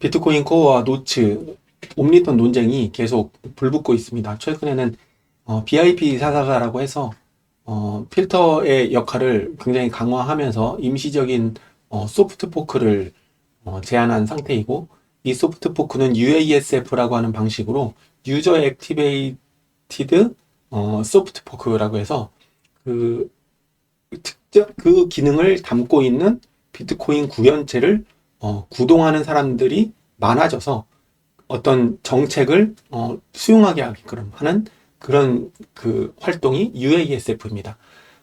비트코인 코어와 노츠, 옴니턴 논쟁이 계속 불붙고 있습니다. 최근에는 BIP444라고 해서 필터의 역할을 굉장히 강화하면서 임시적인 소프트 포크를 제안한 상태이고, 이 소프트 포크는 UASF라고 하는 방식으로 유저 액티베이티드 소프트 포크라고 해서 그 특정 그 기능을 담고 있는 비트코인 구현체를 구동하는 사람들이 많아져서 어떤 정책을 수용하게 하게끔 하는 그런 그 활동이 UASF입니다.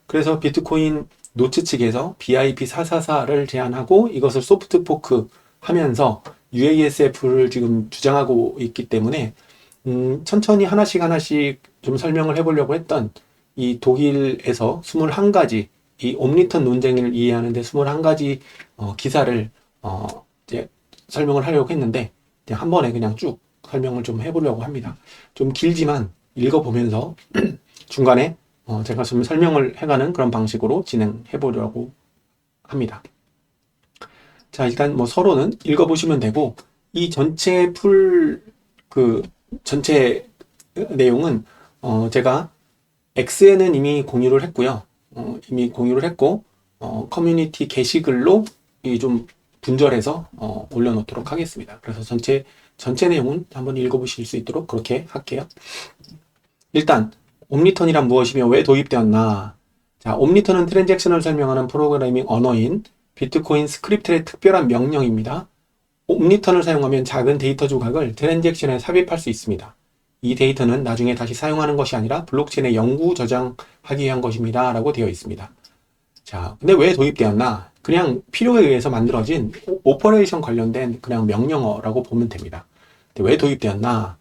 그래서 비트코인 노츠 측에서 BIP444를 제안하고 이것을 소프트 포크 하면서 UASF를 지금 주장하고 있기 때문에 천천히 하나씩 하나씩 좀 설명을 해보려고 했던 이 독일에서 21가지 이 옴니턴 논쟁을 이해하는데 21가지 기사를 이제 설명을 하려고 했는데 그냥 한 번에 그냥 쭉 설명을 좀 해보려고 합니다. 좀 길지만 읽어보면서 중간에 제가 좀 설명을 해가는 그런 방식으로 진행해 보려고 합니다. 자, 일단 뭐 서로는 읽어보시면 되고, 이 전체 전체 내용은 제가 X에는 이미 공유를 했고요. 이미 공유를 했고, 커뮤니티 게시글로 좀 분절해서 올려놓도록 하겠습니다. 그래서 전체 내용은 한번 읽어보실 수 있도록 그렇게 할게요. 일단 옴니턴이란 무엇이며 왜 도입되었나? 자, 옴니턴은 트랜잭션을 설명하는 프로그래밍 언어인 비트코인 스크립트의 특별한 명령입니다. 옴니턴을 사용하면 작은 데이터 조각을 트랜잭션에 삽입할 수 있습니다. 이 데이터는 나중에 다시 사용하는 것이 아니라 블록체인에 영구 저장하기 위한 것입니다. 라고 되어 있습니다. 자, 근데 왜 도입되었나? 그냥 필요에 의해서 만들어진 오퍼레이션 관련된 그냥 명령어라고 보면 됩니다. 근데 왜 도입되었나?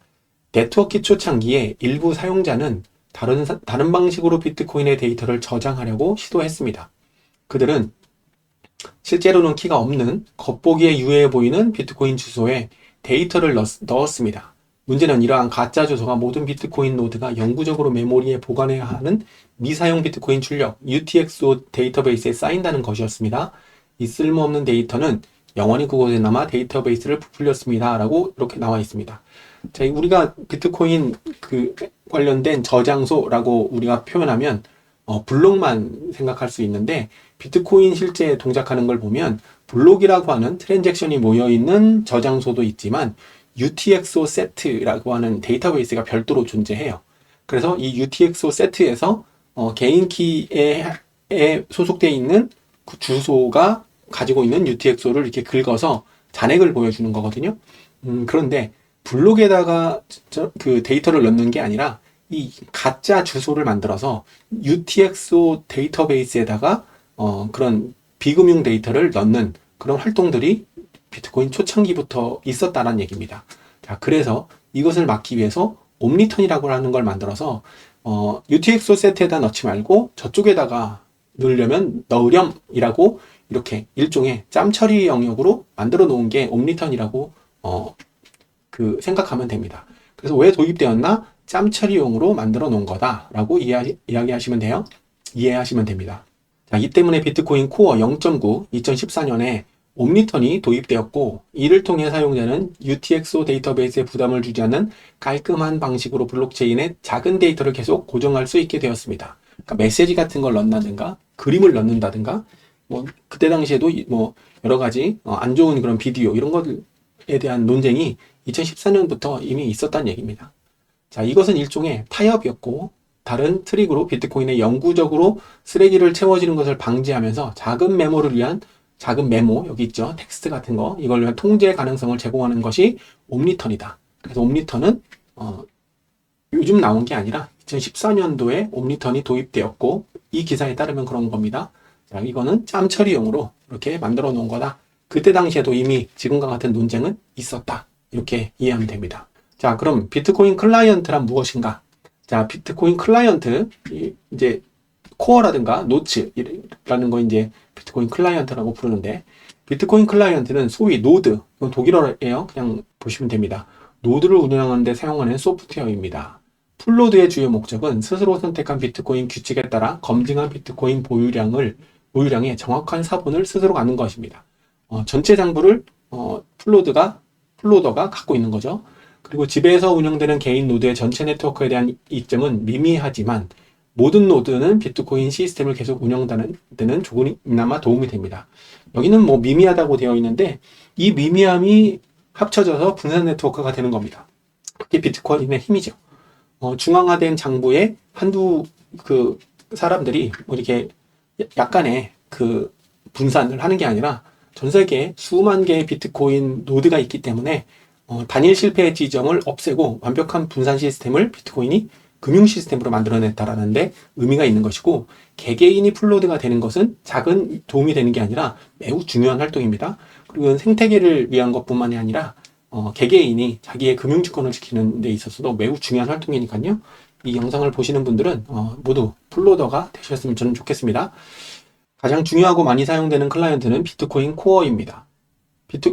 네트워크 초창기에 일부 사용자는 다른 방식으로 비트코인의 데이터를 저장하려고 시도했습니다. 그들은 실제로는 키가 없는 겉보기에 유해해 보이는 비트코인 주소에 데이터를 넣었습니다. 문제는 이러한 가짜 주소가 모든 비트코인 노드가 영구적으로 메모리에 보관해야 하는 미사용 비트코인 출력 UTXO 데이터베이스에 쌓인다는 것이었습니다. 이 쓸모없는 데이터는 영원히 그곳에 남아 데이터베이스를 부풀렸습니다. 라고 이렇게 나와 있습니다. 자, 우리가 비트코인 관련된 저장소라고 우리가 표현하면 블록만 생각할 수 있는데, 비트코인 실제 동작하는 걸 보면 블록이라고 하는 트랜잭션이 모여있는 저장소도 있지만 UTXO 세트라고 하는 데이터베이스가 별도로 존재해요. 그래서 이 UTXO 세트에서 개인 키에 소속되어 있는 그 주소가 가지고 있는 UTXO를 이렇게 긁어서 잔액을 보여주는 거거든요. 그런데 블록에다가 그 데이터를 넣는 게 아니라 이 가짜 주소를 만들어서 UTXO 데이터베이스에다가 그런 비금융 데이터를 넣는 그런 활동들이 비트코인 초창기부터 있었다는 얘기입니다. 자, 그래서 이것을 막기 위해서 옴니턴이라고 하는 걸 만들어서 UTXO 세트에다 넣지 말고 저쪽에다가 넣으려면 넣으렴이라고 이렇게 일종의 짬 처리 영역으로 만들어 놓은 게 옴니턴이라고 생각하면 됩니다. 그래서 왜 도입되었나? 짬 처리용으로 만들어 놓은 거다라고 이야기하시면 돼요. 이해하시면 됩니다. 자, 이 때문에 비트코인 코어 0.9 2014년에 옴니턴이 도입되었고, 이를 통해 사용자는 UTXO 데이터베이스에 부담을 주지 않는 깔끔한 방식으로 블록체인에 작은 데이터를 계속 고정할 수 있게 되었습니다. 그러니까 메시지 같은 걸 넣는다든가 그림을 넣는다든가 그때 당시에도 여러 가지 안 좋은 그런 비디오 이런 것에 대한 논쟁이 2014년부터 이미 있었다는 얘기입니다. 자, 이것은 일종의 타협이었고, 다른 트릭으로 비트코인에 영구적으로 쓰레기를 채워지는 것을 방지하면서 작은 메모, 여기 있죠. 텍스트 같은 거, 이걸 위한 통제 가능성을 제공하는 것이 옴니턴이다. 그래서 옴니턴은, 요즘 나온 게 아니라 2014년도에 옴니턴이 도입되었고, 이 기사에 따르면 그런 겁니다. 자, 이거는 짬 처리용으로 이렇게 만들어 놓은 거다. 그때 당시에도 이미 지금과 같은 논쟁은 있었다. 이렇게 이해하면 됩니다. 자, 그럼 비트코인 클라이언트란 무엇인가? 자, 비트코인 클라이언트, 이제 코어라든가 노츠라는 거 이제 비트코인 클라이언트라고 부르는데, 비트코인 클라이언트는 소위 노드, 이건 독일어예요. 그냥 보시면 됩니다. 노드를 운영하는 데 사용하는 소프트웨어입니다. 풀노드의 주요 목적은 스스로 선택한 비트코인 규칙에 따라 검증한 비트코인 보유량의 정확한 사본을 스스로 갖는 것입니다. 전체 장부를 풀노드가 플로더가 갖고 있는 거죠. 그리고 집에서 운영되는 개인 노드의 전체 네트워크에 대한 이점은 미미하지만 모든 노드는 비트코인 시스템을 계속 운영하는 데는 조금이나마 도움이 됩니다. 여기는 뭐 미미하다고 되어 있는데 이 미미함이 합쳐져서 분산 네트워크가 되는 겁니다. 그게 비트코인의 힘이죠. 중앙화된 장부에 한두 그 사람들이 뭐 이렇게 약간의 그 분산을 하는 게 아니라 전 세계에 수만 개의 비트코인 노드가 있기 때문에 단일 실패 지점을 없애고 완벽한 분산 시스템을 비트코인이 금융 시스템으로 만들어냈다라는 데 의미가 있는 것이고, 개개인이 풀로드가 되는 것은 작은 도움이 되는 게 아니라 매우 중요한 활동입니다. 그리고 생태계를 위한 것뿐만이 아니라 개개인이 자기의 금융주권을 지키는 데 있어서도 매우 중요한 활동이니까요. 이 영상을 보시는 분들은 모두 풀로더가 되셨으면 저는 좋겠습니다. 가장 중요하고 많이 사용되는 클라이언트는 비트코인 코어입니다.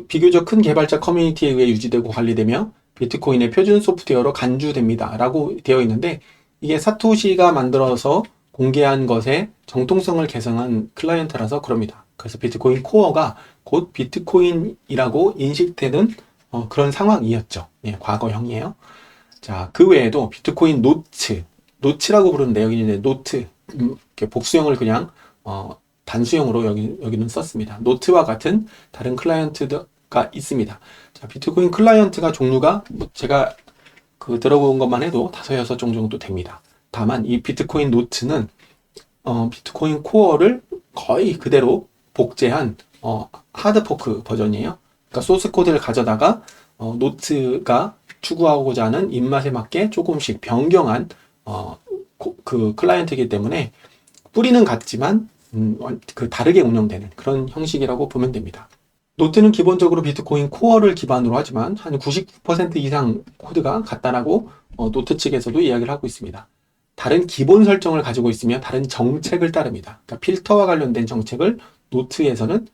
비교적 큰 개발자 커뮤니티에 의해 유지되고 관리되며 비트코인의 표준 소프트웨어로 간주됩니다 라고 되어 있는데, 이게 사토시가 만들어서 공개한 것에 정통성을 개선한 클라이언트라서 그럽니다. 그래서 비트코인 코어가 곧 비트코인이라고 인식되는 그런 상황이었죠. 예, 과거형이에요. 자, 그 외에도 비트코인 노츠라고 부르는데 여기는 노트, 이렇게 복수형을 그냥 단수형으로 여기는 썼습니다. 노트와 같은 다른 클라이언트가 있습니다. 자, 비트코인 클라이언트가 종류가 제가 들어본 것만 해도 5, 6종 정도 됩니다. 다만 이 비트코인 노트는 비트코인 코어를 거의 그대로 복제한 하드포크 버전이에요. 그러니까 소스 코드를 가져다가 노트가 추구하고자 하는 입맛에 맞게 조금씩 변경한 그 클라이언트이기 때문에 뿌리는 같지만 다르게 운영되는 그런 형식이라고 보면 됩니다. 노트는 기본적으로 비트코인 코어를 기반으로 하지만 한 99% 이상 코드가 같다라고 노트 측에서도 이야기를 하고 있습니다. 다른 기본 설정을 가지고 있으며 다른 정책을 따릅니다. 그러니까 필터와 관련된 정책을 노트에서는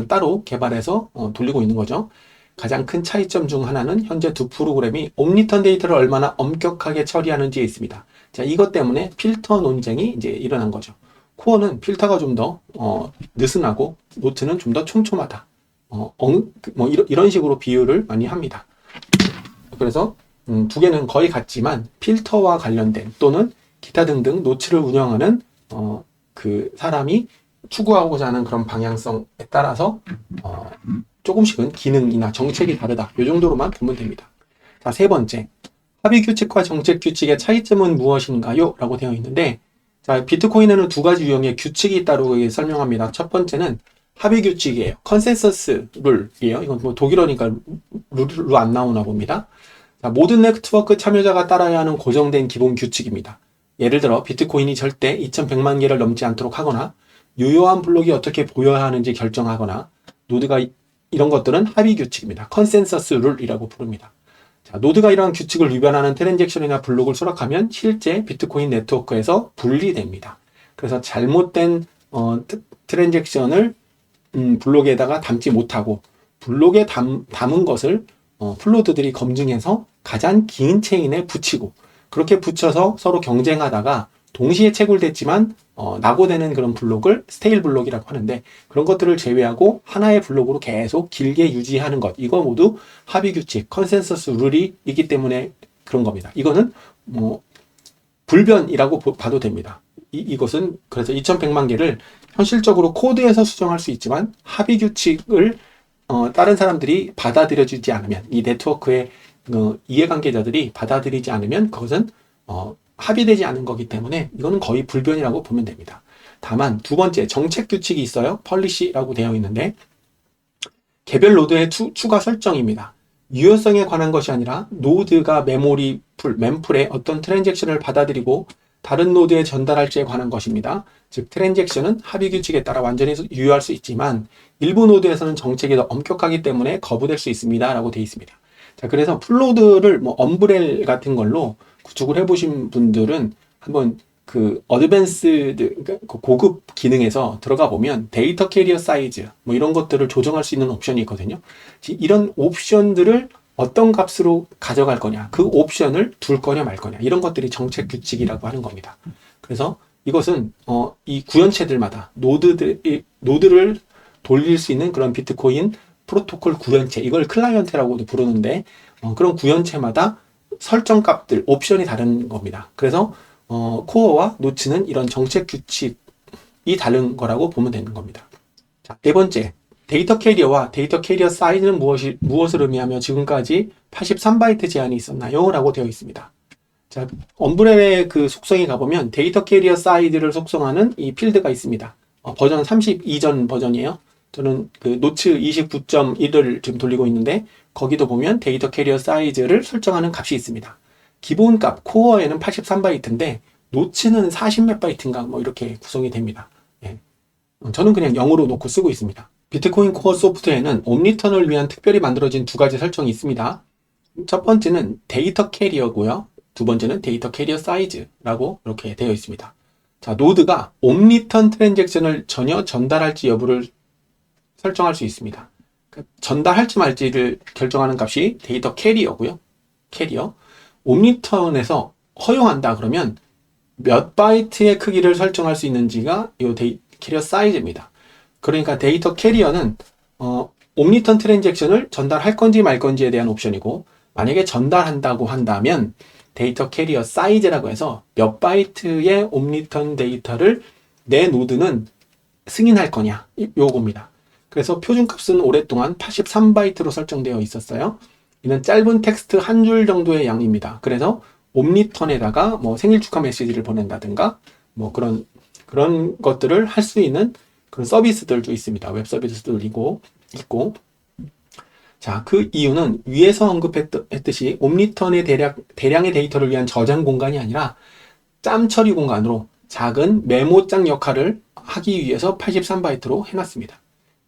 따로 개발해서 돌리고 있는 거죠. 가장 큰 차이점 중 하나는 현재 두 프로그램이 옴니턴 데이터를 얼마나 엄격하게 처리하는지에 있습니다. 자, 이것 때문에 필터 논쟁이 이제 일어난 거죠. 코어는 필터가 좀 더 느슨하고 노트는 좀 더 촘촘하다. 이런 식으로 비유를 많이 합니다. 그래서 두 개는 거의 같지만 필터와 관련된 또는 기타 등등 노트를 운영하는 그 사람이 추구하고자 하는 그런 방향성에 따라서 조금씩은 기능이나 정책이 다르다. 이 정도로만 보면 됩니다. 자, 세 번째, 합의 규칙과 정책 규칙의 차이점은 무엇인가요? 라고 되어 있는데, 자, 비트코인에는 두 가지 유형의 규칙이 있다고 설명합니다. 첫 번째는 합의 규칙이에요. 컨센서스 룰이에요. 이건 뭐 독일어니까 룰로 안 나오나 봅니다. 자, 모든 네트워크 참여자가 따라야 하는 고정된 기본 규칙입니다. 예를 들어 비트코인이 절대 2100만 개를 넘지 않도록 하거나 유효한 블록이 어떻게 보여야 하는지 결정하거나 노드가 이런 것들은 합의 규칙입니다. 컨센서스 룰이라고 부릅니다. 자, 노드가 이러한 규칙을 위반하는 트랜잭션이나 블록을 수락하면 실제 비트코인 네트워크에서 분리됩니다. 그래서 잘못된 트랜잭션을 블록에다가 담지 못하고 블록에 담은 것을 플로드들이 검증해서 가장 긴 체인에 붙이고, 그렇게 붙여서 서로 경쟁하다가 동시에 채굴됐지만 낙오되는 그런 블록을 스테일 블록이라고 하는데, 그런 것들을 제외하고 하나의 블록으로 계속 길게 유지하는 것, 이거 모두 합의 규칙, 컨센서스 룰이 있기 때문에 그런 겁니다. 이거는 뭐 불변이라고 봐도 됩니다. 이것은 그래서 2100만 개를 현실적으로 코드에서 수정할 수 있지만 합의 규칙을 다른 사람들이 받아들여주지 않으면, 이 네트워크의 이해관계자들이 받아들이지 않으면 그것은 합의되지 않은 거기 때문에 이거는 거의 불변이라고 보면 됩니다. 다만 두 번째, 정책 규칙이 있어요. 펄리시라고 되어 있는데, 개별 노드의 추가 설정입니다. 유효성에 관한 것이 아니라 노드가 멤풀의 어떤 트랜잭션을 받아들이고 다른 노드에 전달할지에 관한 것입니다. 즉 트랜잭션은 합의 규칙에 따라 완전히 유효할 수 있지만 일부 노드에서는 정책이 더 엄격하기 때문에 거부될 수 있습니다 라고 되어 있습니다. 자, 그래서 플로드를 엄브렐 같은 걸로 구축을 해보신 분들은 한번 그 어드밴스드, 그러니까 고급 기능에서 들어가 보면 데이터 캐리어 사이즈 이런 것들을 조정할 수 있는 옵션이 있거든요. 이런 옵션들을 어떤 값으로 가져갈 거냐, 그 옵션을 둘 거냐 말 거냐, 이런 것들이 정책 규칙이라고 하는 겁니다. 그래서 이것은 이 구현체들마다 노드를 돌릴 수 있는 그런 비트코인 프로토콜 구현체, 이걸 클라이언트라고도 부르는데 그런 구현체마다 설정 값들, 옵션이 다른 겁니다. 그래서 코어와 노츠는 이런 정책 규칙이 다른 거라고 보면 되는 겁니다. 자, 네 번째, 데이터 캐리어와 데이터 캐리어 사이즈는 무엇을 의미하며 지금까지 83바이트 제한이 있었나요? 라고 되어 있습니다. 자, 엄브렐의 그 속성에 가보면 데이터 캐리어 사이즈를 속성하는 이 필드가 있습니다. 버전 32전 버전이에요. 저는 그 노츠 29.1을 지금 돌리고 있는데 거기도 보면 데이터 캐리어 사이즈를 설정하는 값이 있습니다. 기본 값 코어에는 83바이트인데 노츠는 40몇 바이트인가 뭐 이렇게 구성이 됩니다. 예. 저는 그냥 0으로 놓고 쓰고 있습니다. 비트코인 코어 소프트웨어에는 옴니턴을 위한 특별히 만들어진 두 가지 설정이 있습니다. 첫 번째는 데이터 캐리어고요. 두 번째는 데이터 캐리어 사이즈라고 이렇게 되어 있습니다. 자, 노드가 옴니턴 트랜잭션을 전혀 전달할지 여부를 설정할 수 있습니다. 전달할지 말지를 결정하는 값이 데이터 캐리어고요. 캐리어. 옴니턴에서 허용한다 그러면 몇 바이트의 크기를 설정할 수 있는지가 이 캐리어 사이즈입니다. 그러니까 데이터 캐리어는 옴니턴 트랜잭션을 전달할 건지 말 건지에 대한 옵션이고, 만약에 전달한다고 한다면 데이터 캐리어 사이즈라고 해서 몇 바이트의 옴니턴 데이터를 내 노드는 승인할 거냐, 요겁니다. 그래서 표준값은 오랫동안 83바이트로 설정되어 있었어요. 이는 짧은 텍스트 한 줄 정도의 양입니다. 그래서 옴니턴에다가 뭐 생일 축하 메시지를 보낸다든가 뭐 그런 것들을 할 수 있는 그런 서비스들도 있습니다. 웹 서비스도 있고. 자, 그 이유는 위에서 언급했듯이 옴니턴의 대량의 데이터를 위한 저장 공간이 아니라 짬 처리 공간으로 작은 메모장 역할을 하기 위해서 83바이트로 해놨습니다.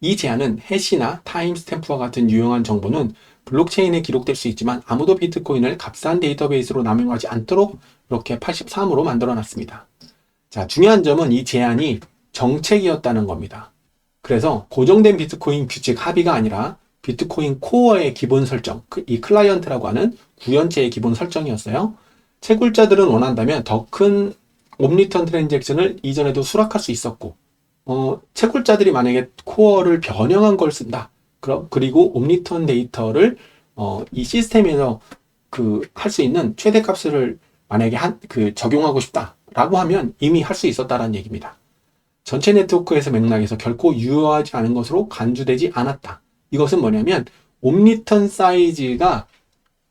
이 제한은 해시나 타임스탬프와 같은 유용한 정보는 블록체인에 기록될 수 있지만 아무도 비트코인을 값싼 데이터베이스로 남용하지 않도록 이렇게 83으로 만들어놨습니다. 자, 중요한 점은 이 제한이 정책이었다는 겁니다. 그래서 고정된 비트코인 규칙 합의가 아니라 비트코인 코어의 기본 설정, 이 클라이언트라고 하는 구현체의 기본 설정이었어요. 채굴자들은 원한다면 더 큰 옴니턴 트랜잭션을 이전에도 수락할 수 있었고, 채굴자들이 만약에 코어를 변형한 걸 쓴다. 그리고 옴니턴 데이터를 이 시스템에서 할 수 있는 최대값을 만약에 적용하고 싶다라고 하면 이미 할 수 있었다라는 얘기입니다. 전체 네트워크에서 맥락에서 결코 유효하지 않은 것으로 간주되지 않았다. 이것은 뭐냐면 옴니턴 사이즈가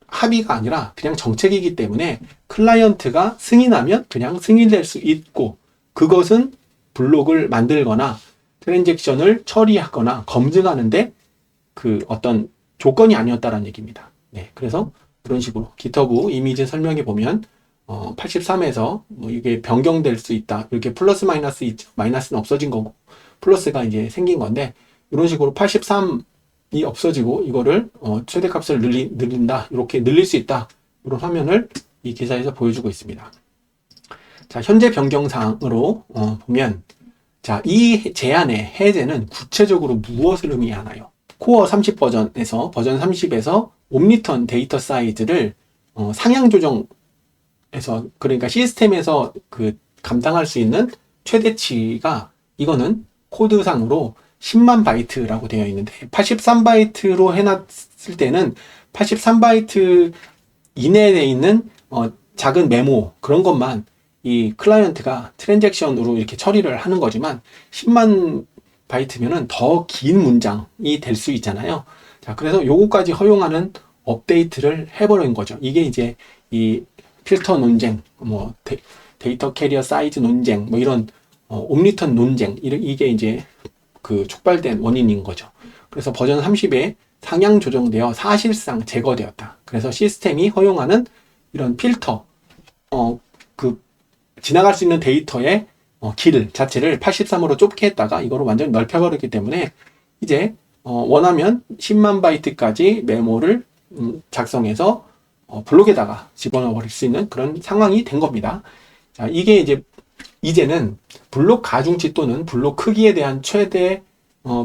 합의가 아니라 그냥 정책이기 때문에 클라이언트가 승인하면 그냥 승인될 수 있고, 그것은 블록을 만들거나 트랜잭션을 처리하거나 검증하는데 어떤 조건이 아니었다라는 얘기입니다. 네, 그래서 그런 식으로 GitHub 이미지 설명에 보면 83에서 뭐 이게 변경될 수 있다. 이렇게 플러스 마이너스 있죠. 마이너스는 없어진 거고 플러스가 이제 생긴 건데, 이런 식으로 83이 없어지고 이거를 최대값을 늘린다. 이렇게 늘릴 수 있다. 이런 화면을 이 기사에서 보여주고 있습니다. 자, 현재 변경사항으로 보면, 자, 이 제한의 해제는 구체적으로 무엇을 의미하나요? 코어 30 버전에서 버전 30에서 옴니턴 데이터 사이즈를 상향 조정해서, 그러니까 시스템에서 감당할 수 있는 최대치가, 이거는 코드상으로 10만 바이트라고 되어 있는데 83바이트로 해놨을 때는 83바이트 이내에 있는 작은 메모 그런 것만 이 클라이언트가 트랜잭션으로 이렇게 처리를 하는 거지만 10만 바이트면은 더 긴 문장이 될 수 있잖아요. 자, 그래서 요거까지 허용하는 업데이트를 해버린 거죠. 이게 이제 이 필터 논쟁, 뭐 데이터 캐리어 사이즈 논쟁, 뭐 이런 옴니턴 논쟁, 이게 이제 촉발된 원인인 거죠. 그래서 버전 30에 상향 조정되어 사실상 제거되었다. 그래서 시스템이 허용하는 이런 필터, 지나갈 수 있는 데이터의 길 자체를 83으로 좁게 했다가 이거를 완전히 넓혀버렸기 때문에 이제 원하면 10만 바이트까지 메모를 작성해서 블록에다가 집어넣어 버릴 수 있는 그런 상황이 된 겁니다. 자, 이게 이제는 블록 가중치 또는 블록 크기에 대한 최대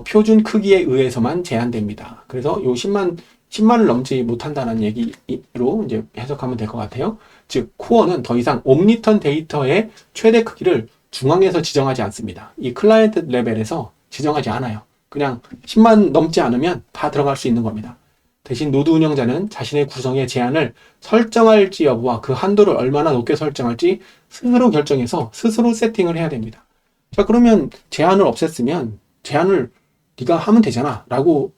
표준 크기에 의해서만 제한됩니다. 그래서 요 10만을 넘지 못한다는 얘기로 이제 해석하면 될 것 같아요. 즉, 코어는 더 이상 옴니턴 데이터의 최대 크기를 중앙에서 지정하지 않습니다. 이 클라이언트 레벨에서 지정하지 않아요. 그냥 10만 넘지 않으면 다 들어갈 수 있는 겁니다. 대신 노드 운영자는 자신의 구성의 제한을 설정할지 여부와 그 한도를 얼마나 높게 설정할지 스스로 결정해서 스스로 세팅을 해야 됩니다. 자, 그러면 제한을 없앴으면 제한을 네가 하면 되잖아 라고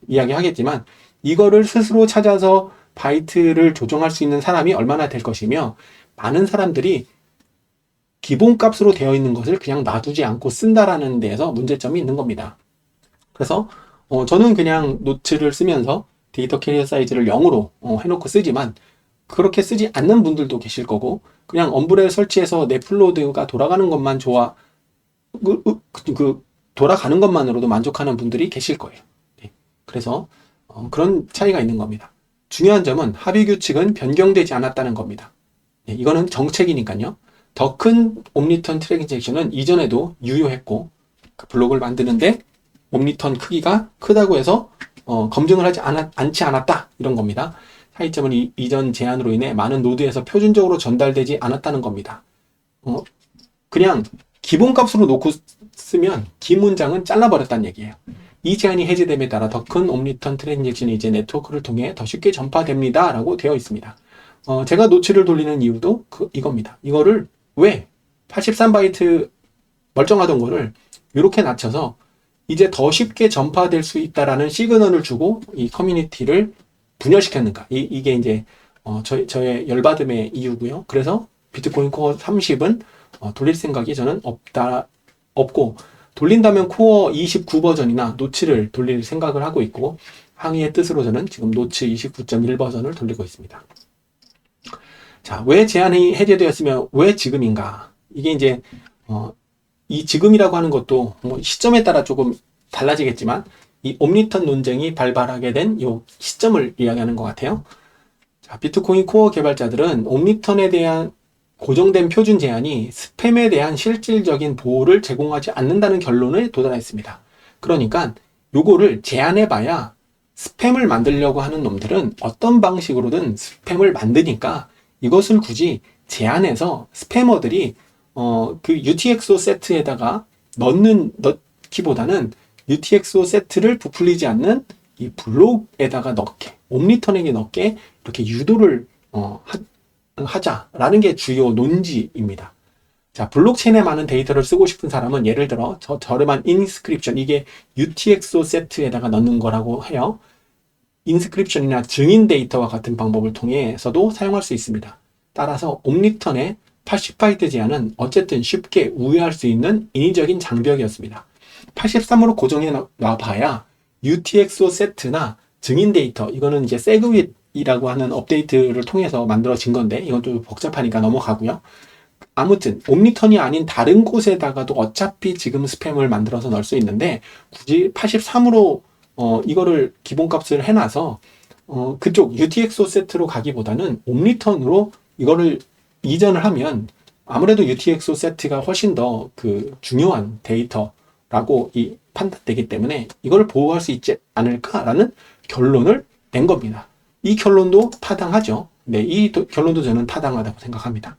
이야기 하겠지만, 이거를 스스로 찾아서 바이트를 조정할 수 있는 사람이 얼마나 될 것이며, 많은 사람들이 기본값으로 되어 있는 것을 그냥 놔두지 않고 쓴다라는 데에서 문제점이 있는 겁니다. 그래서 저는 그냥 노트를 쓰면서 데이터 캐리어 사이즈를 0으로 해놓고 쓰지만, 그렇게 쓰지 않는 분들도 계실 거고, 그냥 엄브레 설치해서 넷플로드가 돌아가는 것만 돌아가는 것만으로도 만족하는 분들이 계실 거예요. 네. 그래서 그런 차이가 있는 겁니다. 중요한 점은 합의 규칙은 변경되지 않았다는 겁니다. 네, 이거는 정책이니까요. 더 큰 옴니턴 트랜잭션은 이전에도 유효했고, 그 블록을 만드는데 옴니턴 크기가 크다고 해서 검증을 하지 않지 않았다, 이런 겁니다. 차이점은 이전 제한으로 인해 많은 노드에서 표준적으로 전달되지 않았다는 겁니다. 그냥 기본값으로 놓고 쓰면 긴 문장은 잘라버렸다는 얘기예요. 이 제한이 해제됨에 따라 더 큰 옴니턴 트랜잭션이 이제 네트워크를 통해 더 쉽게 전파됩니다 라고 되어 있습니다. 제가 노치를 돌리는 이유도 이겁니다. 이거를 왜 83바이트 멀쩡하던 거를 이렇게 낮춰서 이제 더 쉽게 전파될 수 있다라는 시그널을 주고 이 커뮤니티를 분열시켰는가. 이게 이제 저의 열받음의 이유고요. 그래서 비트코인 코어 30은 돌릴 생각이 저는 없고, 돌린다면 코어 29 버전이나 노치를 돌릴 생각을 하고 있고, 항의의 뜻으로 저는 지금 노치 29.1 버전을 돌리고 있습니다. 자, 왜 제한이 해제되었으며 왜 지금인가? 이게 이제 이 지금이라고 하는 것도 시점에 따라 조금 달라지겠지만, 이 옴니턴 논쟁이 발발하게 된 이 시점을 이야기하는 것 같아요. 자, 비트코인 코어 개발자들은 옴니턴에 대한 고정된 표준 제한이 스팸에 대한 실질적인 보호를 제공하지 않는다는 결론에 도달했습니다. 그러니까 요거를 제한해봐야 스팸을 만들려고 하는 놈들은 어떤 방식으로든 스팸을 만드니까, 이것을 굳이 제한해서 스패머들이 그 UTXO 세트에다가 넣기보다는 UTXO 세트를 부풀리지 않는 이 블록에다가 넣게, 옴니턴에게 넣게 이렇게 유도를 하자라는 게 주요 논지입니다. 자, 블록체인에 많은 데이터를 쓰고 싶은 사람은 예를 들어 저렴한 인스크립션, 이게 UTXO 세트에다가 넣는 거라고 해요. 인스크립션이나 증인 데이터와 같은 방법을 통해서도 사용할 수 있습니다. 따라서 옴니턴의 80바이트 제한은 어쨌든 쉽게 우회할 수 있는 인위적인 장벽이었습니다. 83으로 고정해 놔봐야 UTXO 세트나 증인 데이터, 이거는 이제 세그윗이라고 하는 업데이트를 통해서 만들어진 건데, 이건 좀 복잡하니까 넘어가고요. 아무튼 옴니턴이 아닌 다른 곳에다가도 어차피 지금 스팸을 만들어서 넣을 수 있는데, 굳이 83으로 이거를 기본값을 해놔서 그쪽 UTXO 세트로 가기보다는 옴니턴으로 이거를 이전을 하면 아무래도 UTXO 세트가 훨씬 더 중요한 데이터라고 판단되기 때문에 이걸 보호할 수 있지 않을까라는 결론을 낸 겁니다. 이 결론도 타당하죠. 네, 이 결론도 저는 타당하다고 생각합니다.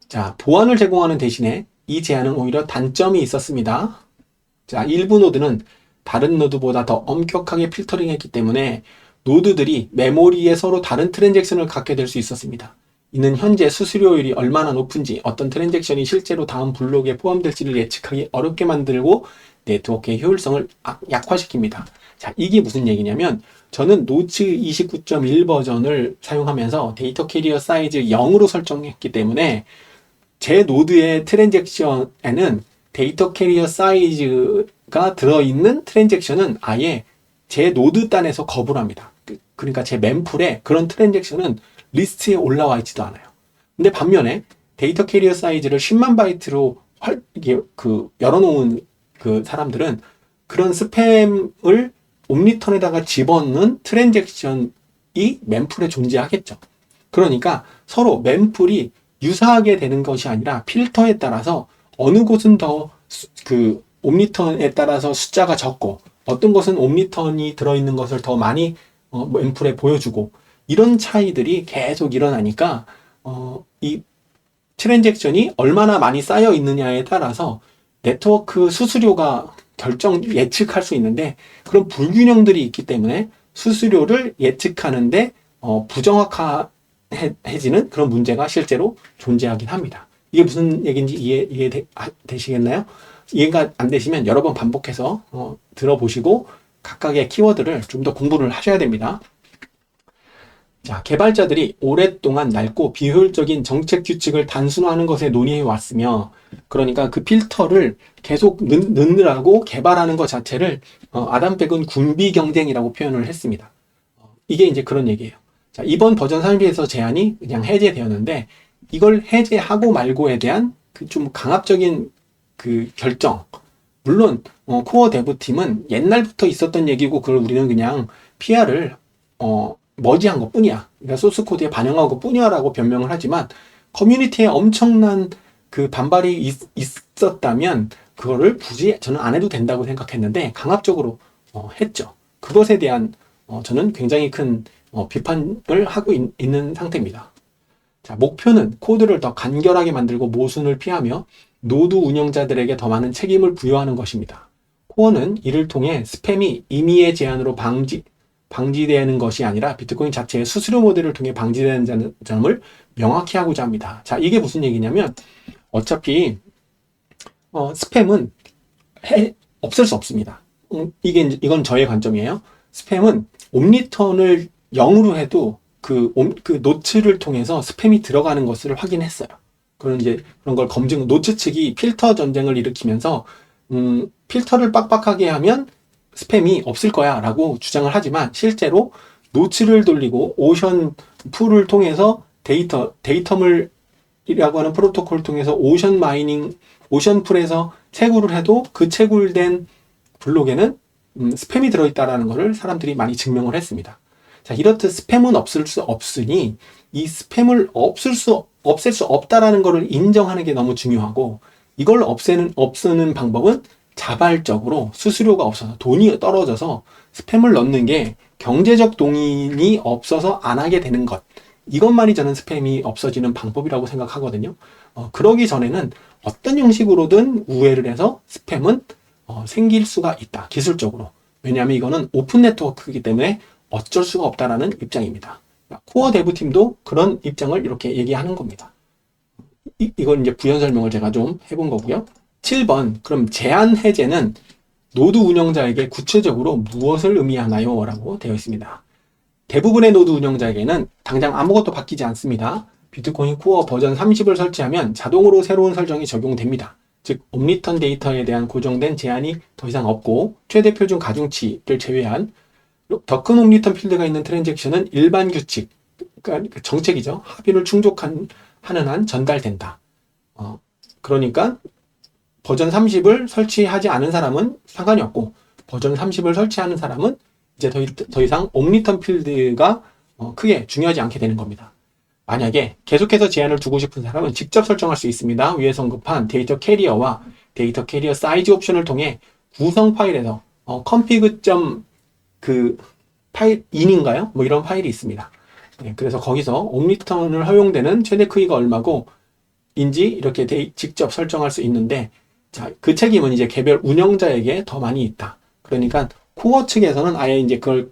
자, 보안을 제공하는 대신에 이 제한은 오히려 단점이 있었습니다. 자, 일부 노드는 다른 노드보다 더 엄격하게 필터링했기 때문에 노드들이 메모리에 서로 다른 트랜잭션을 갖게 될 수 있었습니다. 이는 현재 수수료율이 얼마나 높은지, 어떤 트랜잭션이 실제로 다음 블록에 포함될지를 예측하기 어렵게 만들고 네트워크의 효율성을 약화시킵니다. 자, 이게 무슨 얘기냐면, 저는 노츠 29.1 버전을 사용하면서 데이터 캐리어 사이즈 0으로 설정했기 때문에 제 노드의 트랜잭션에는 데이터 캐리어 사이즈가 들어있는 트랜잭션은 아예 제 노드 단에서 거부를 합니다. 그러니까 제 멤풀에 그런 트랜잭션은 리스트에 올라와 있지도 않아요. 근데 반면에 데이터 캐리어 사이즈를 10만 바이트로 열어놓은 사람들은 그런 스팸을 옴니턴에다가 집어넣는 트랜잭션이 멤풀에 존재하겠죠. 그러니까 서로 멤풀이 유사하게 되는 것이 아니라 필터에 따라서 어느 곳은 더 옴니턴에 따라서 숫자가 적고, 어떤 것은 옴니턴이 들어있는 것을 더 많이 멤풀에 보여주고, 이런 차이들이 계속 일어나니까 이 트랜잭션이 얼마나 많이 쌓여 있느냐에 따라서 네트워크 수수료가 예측할 수 있는데 그런 불균형들이 있기 때문에 수수료를 예측하는데 부정확해지는 그런 문제가 실제로 존재하긴 합니다. 이게 무슨 얘기인지 이해되시겠나요? 이해가 안 되시면 여러 번 반복해서 들어보시고 각각의 키워드를 좀 더 공부를 하셔야 됩니다. 자, 개발자들이 오랫동안 낡고 비효율적인 정책 규칙을 단순화하는 것에 논의해 왔으며, 그러니까 그 필터를 계속 넣느라고 개발하는 것 자체를 아담 백은 군비 경쟁이라고 표현을 했습니다. 이게 이제 그런 얘기예요. 자, 이번 버전 3에서 제한이 그냥 해제되었는데 이걸 해제하고 말고에 대한 그 좀 강압적인 그 결정. 물론 코어 데브팀은 옛날부터 있었던 얘기고 그걸 우리는 그냥 PR을 머지한 것 뿐이야. 그러니까 소스 코드에 반영한 것 뿐이야 라고 변명을 하지만 커뮤니티에 엄청난 그 반발이 있었다면 그거를 굳이 저는 안 해도 된다고 생각했는데 강압적으로 했죠. 그것에 대한 저는 굉장히 큰 비판을 하고 있는 상태입니다. 자, 목표는 코드를 더 간결하게 만들고 모순을 피하며 노드 운영자들에게 더 많은 책임을 부여하는 것입니다. 코어는 이를 통해 스팸이 임의의 제한으로 방지되는 것이 아니라 비트코인 자체의 수수료 모델을 통해 방지되는 점을 명확히 하고자 합니다. 자, 이게 무슨 얘기냐면 어차피 스팸은 없앨 수 없습니다. 이건 저의 관점이에요. 스팸은 옴리턴을 0으로 해도 그 노츠를 통해서 스팸이 들어가는 것을 확인했어요. 그런 걸 노츠 측이 필터 전쟁을 일으키면서 필터를 빡빡하게 하면 스팸이 없을 거야 라고 주장을 하지만 실제로 노츠를 돌리고 오션 풀을 통해서 데이터물이라고 하는 프로토콜을 통해서 오션 풀에서 채굴을 해도 그 채굴된 블록에는 스팸이 들어있다라는 것을 사람들이 많이 증명을 했습니다. 자, 이렇듯 스팸은 없을 수 없으니 이 스팸을 없앨 수 없다라는 것을 인정하는 게 너무 중요하고 이걸 없애는 방법은 자발적으로 수수료가 없어서 돈이 떨어져서 스팸을 넣는 게 경제적 동인이 없어서 안 하게 되는 것. 이것만이 저는 스팸이 없어지는 방법이라고 생각하거든요. 그러기 전에는 어떤 형식으로든 우회를 해서 스팸은 생길 수가 있다. 기술적으로. 왜냐하면 이거는 오픈 네트워크이기 때문에 어쩔 수가 없다라는 입장입니다. 코어 데브팀도 그런 입장을 이렇게 얘기하는 겁니다. 이건 이제 부연 설명을 제가 좀 해본 거고요. 7번, 그럼 제한 해제는 노드 운영자에게 구체적으로 무엇을 의미하나요? 라고 되어 있습니다. 대부분의 노드 운영자에게는 당장 아무것도 바뀌지 않습니다. 비트코인 코어 버전 30을 설치하면 자동으로 새로운 설정이 적용됩니다. 즉, 옴리턴 데이터에 대한 고정된 제한이 더 이상 없고 최대 표준 가중치를 제외한 더 큰 옴리턴 필드가 있는 트랜잭션은 일반 규칙, 그러니까 정책이죠. 합의를 충족하는 한 전달된다. 그러니까 버전 30을 설치하지 않은 사람은 상관이 없고 버전 30을 설치하는 사람은 이제 더 이상 옴리턴 필드가 크게 중요하지 않게 되는 겁니다. 만약에 계속해서 제한을 두고 싶은 사람은 직접 설정할 수 있습니다. 위에서 언급한 데이터 캐리어와 데이터 캐리어 사이즈 옵션을 통해 구성 파일에서 config. 파일 in인가요? 뭐 이런 파일이 있습니다. 네, 그래서 거기서 옴리턴을 허용되는 최대 크기가 얼마고 인지 이렇게 직접 설정할 수 있는데 자, 그 책임은 이제 개별 운영자에게 더 많이 있다. 그러니까 코어 측에서는 아예 이제 그걸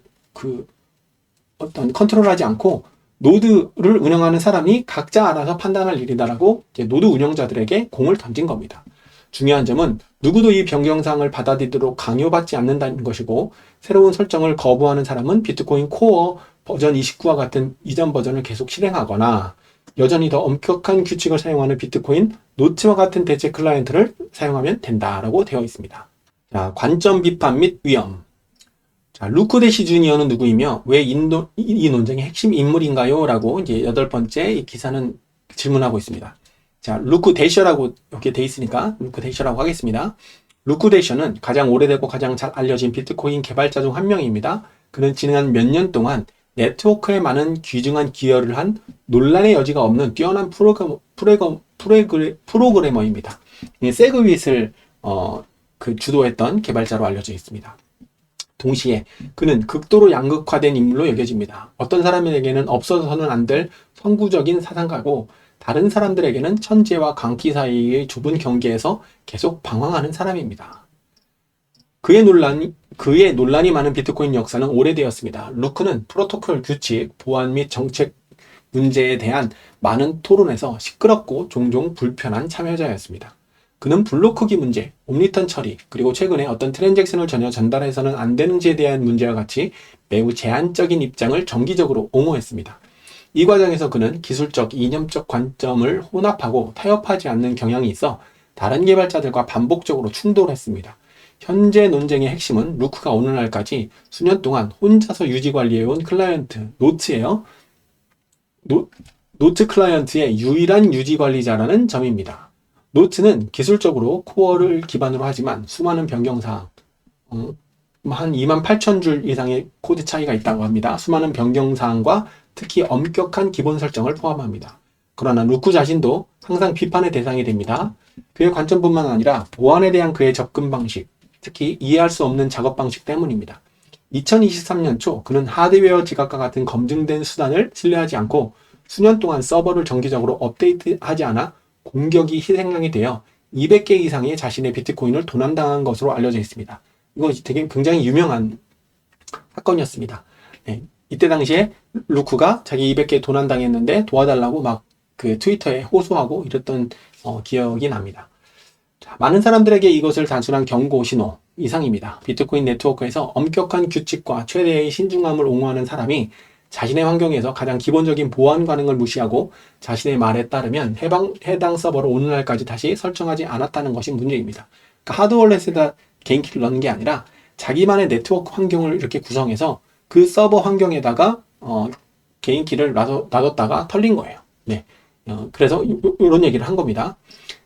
어떤 컨트롤하지 않고 노드를 운영하는 사람이 각자 알아서 판단할 일이다라고 이제 노드 운영자들에게 공을 던진 겁니다. 중요한 점은 누구도 이 변경사항을 받아들이도록 강요받지 않는다는 것이고 새로운 설정을 거부하는 사람은 비트코인 코어 버전 29와 같은 이전 버전을 계속 실행하거나 여전히 더 엄격한 규칙을 사용하는 비트코인 노츠와 같은 대체 클라이언트를 사용하면 된다라고 되어 있습니다. 자, 관점 비판 및 위험. 자, 루크 대시 주니어는 누구이며 왜 이 논쟁의 핵심 인물인가요? 라고 이제 8번째 이 기사는 질문하고 있습니다. 자, 루크 대셔라고 이렇게 돼 있으니까 루크 대셔라고 하겠습니다. 루크 대셔는 가장 오래되고 가장 잘 알려진 비트코인 개발자 중 한 명입니다. 그는 지난 몇 년 동안 네트워크에 많은 귀중한 기여를 한 논란의 여지가 없는 뛰어난 프로그래머입니다. 세그윗을 주도했던 개발자로 알려져 있습니다. 동시에 그는 극도로 양극화된 인물로 여겨집니다. 어떤 사람에게는 없어서는 안 될 선구적인 사상가고 다른 사람들에게는 천재와 광기 사이의 좁은 경계에서 계속 방황하는 사람입니다. 그의 논란이 많은 비트코인 역사는 오래되었습니다. 루크는 프로토콜 규칙, 보안 및 정책 문제에 대한 많은 토론에서 시끄럽고 종종 불편한 참여자였습니다. 그는 블록 크기 문제, 옴니턴 처리, 그리고 최근에 어떤 트랜잭션을 전혀 전달해서는 안 되는지에 대한 문제와 같이 매우 제한적인 입장을 정기적으로 옹호했습니다. 이 과정에서 그는 기술적, 이념적 관점을 혼합하고 타협하지 않는 경향이 있어 다른 개발자들과 반복적으로 충돌했습니다. 현재 논쟁의 핵심은 루크가 오늘날까지 수년 동안 혼자서 유지 관리해온 클라이언트 노트예요. 노트 클라이언트의 유일한 유지 관리자라는 점입니다. 노트는 기술적으로 코어를 기반으로 하지만 수많은 변경사항, 한 28,000줄 이상의 코드 차이가 있다고 합니다. 수많은 변경사항과 특히 엄격한 기본 설정을 포함합니다. 그러나 루크 자신도 항상 비판의 대상이 됩니다. 그의 관점뿐만 아니라 보안에 대한 그의 접근 방식, 특히 이해할 수 없는 작업 방식 때문입니다. 2023년 초 그는 하드웨어 지각과 같은 검증된 수단을 신뢰하지 않고 수년 동안 서버를 정기적으로 업데이트하지 않아 공격이 희생양이 되어 200개 이상의 자신의 비트코인을 도난당한 것으로 알려져 있습니다. 이거 되게 굉장히 유명한 사건이었습니다. 네, 이때 당시에 루크가 자기 200개 도난당했는데 도와달라고 막 그 트위터에 호소하고 이랬던 기억이 납니다. 자, 많은 사람들에게 이것을 단순한 경고 신호 이상입니다. 비트코인 네트워크에서 엄격한 규칙과 최대의 신중함을 옹호하는 사람이 자신의 환경에서 가장 기본적인 보안 관행을 무시하고 자신의 말에 따르면 해당 서버를 오늘날까지 다시 설정하지 않았다는 것이 문제입니다. 그러니까 하드월렛에다 개인키를 넣는 게 아니라 자기만의 네트워크 환경을 이렇게 구성해서 그 서버 환경에다가 개인키를 놔뒀다가 털린 거예요. 네. 그래서 이런 얘기를 한 겁니다.